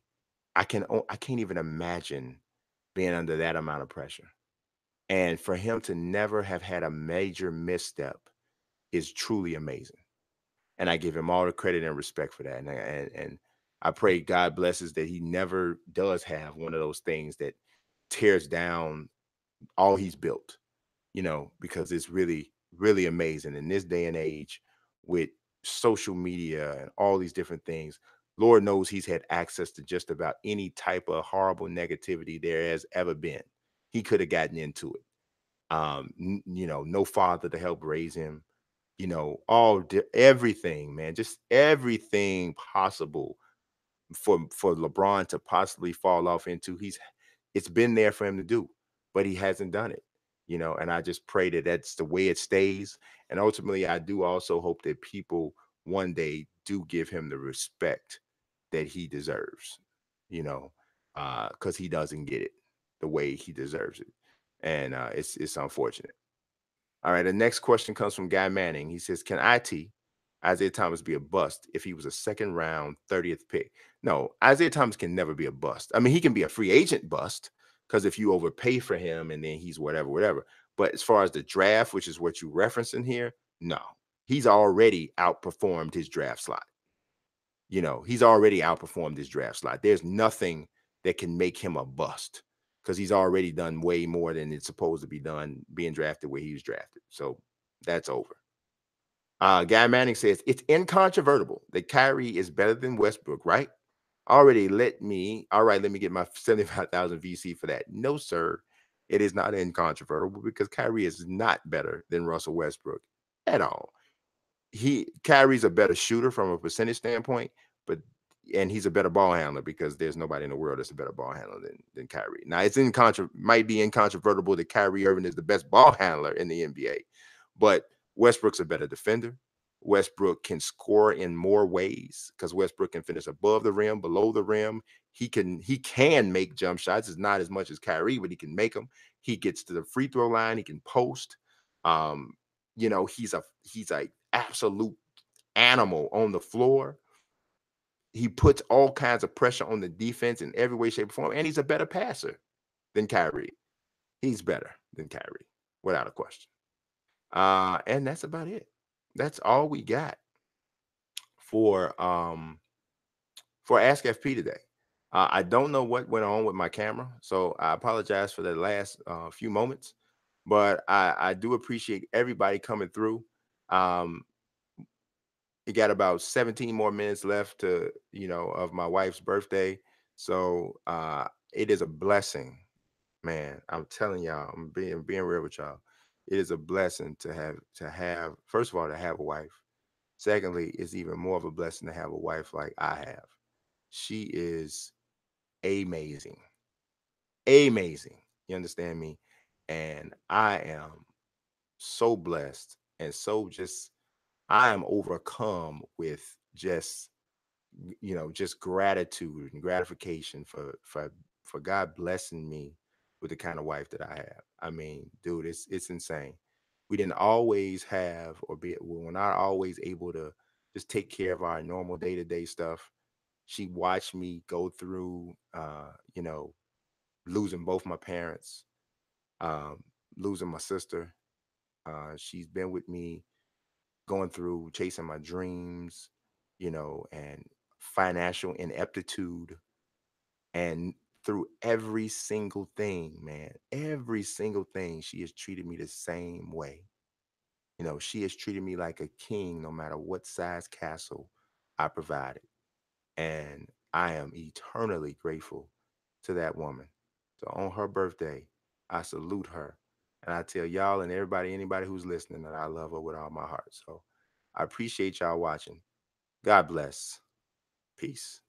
I can't even imagine being under that amount of pressure. And for him to never have had a major misstep is truly amazing. And I give him all the credit and respect for that. And I pray God blesses that he never does have one of those things that tears down all he's built, because it's really, really amazing in this day and age with social media and all these different things. Lord knows he's had access to just about any type of horrible negativity there has ever been. He could have gotten into it. No father to help raise him, everything, man, just everything possible for LeBron to possibly fall off into. It's been there for him to do, but he hasn't done it. And I just pray that that's the way it stays. And ultimately, I do also hope that people one day do give him the respect that he deserves. Because he doesn't get it the way he deserves it, and it's unfortunate. All right, the next question comes from Guy Manning. He says, "Can Isaiah Thomas be a bust if he was a second round 30th pick?" No, Isaiah Thomas can never be a bust. I mean, he can be a free agent bust because if you overpay for him and then he's whatever, whatever. But as far as the draft, which is what you referencing here, no, he's already outperformed his draft slot. He's already outperformed his draft slot. There's nothing that can make him a bust because he's already done way more than it's supposed to be done being drafted where he was drafted. So that's over. Guy Manning says it's incontrovertible that Kyrie is better than Westbrook, right? All right, let me get my 75,000 VC for that. No, sir. It is not incontrovertible because Kyrie is not better than Russell Westbrook at all. Kyrie's a better shooter from a percentage standpoint, but and he's a better ball handler because there's nobody in the world that's a better ball handler than Kyrie. Now it's might be incontrovertible that Kyrie Irving is the best ball handler in the NBA, but Westbrook's a better defender. Westbrook can score in more ways because Westbrook can finish above the rim, below the rim. He can make jump shots. It's not as much as Kyrie, but he can make them. He gets to the free throw line. He can post. Um, he's a absolute animal on the floor. He puts all kinds of pressure on the defense in every way, shape, or form, and he's a better passer than Kyrie. He's better than Kyrie, without a question. And that's about it. That's all we got for Ask FP today. I don't know what went on with my camera, so I apologize for the last few moments, but I do appreciate everybody coming through. You got about 17 more minutes left of my wife's birthday. So it is a blessing, man. I'm telling y'all, I'm being real with y'all. It is a blessing to have first of all, to have a wife. Secondly, it's even more of a blessing to have a wife like I have. She is amazing. Amazing. You understand me? And I am so blessed and so just I am overcome with just gratitude and gratification for God blessing me with the kind of wife that I have. I mean, dude, it's insane. We didn't always have we're not always able to just take care of our normal day-to-day stuff. She watched me go through losing both my parents, um, losing my sister. She's been with me going through chasing my dreams, and financial ineptitude, and through every single thing, man, every single thing, she has treated me the same way. She has treated me like a king no matter what size castle I provided. And I am eternally grateful to that woman. So on her birthday, I salute her. And I tell y'all and anybody who's listening, that I love her with all my heart. So I appreciate y'all watching. God bless. Peace.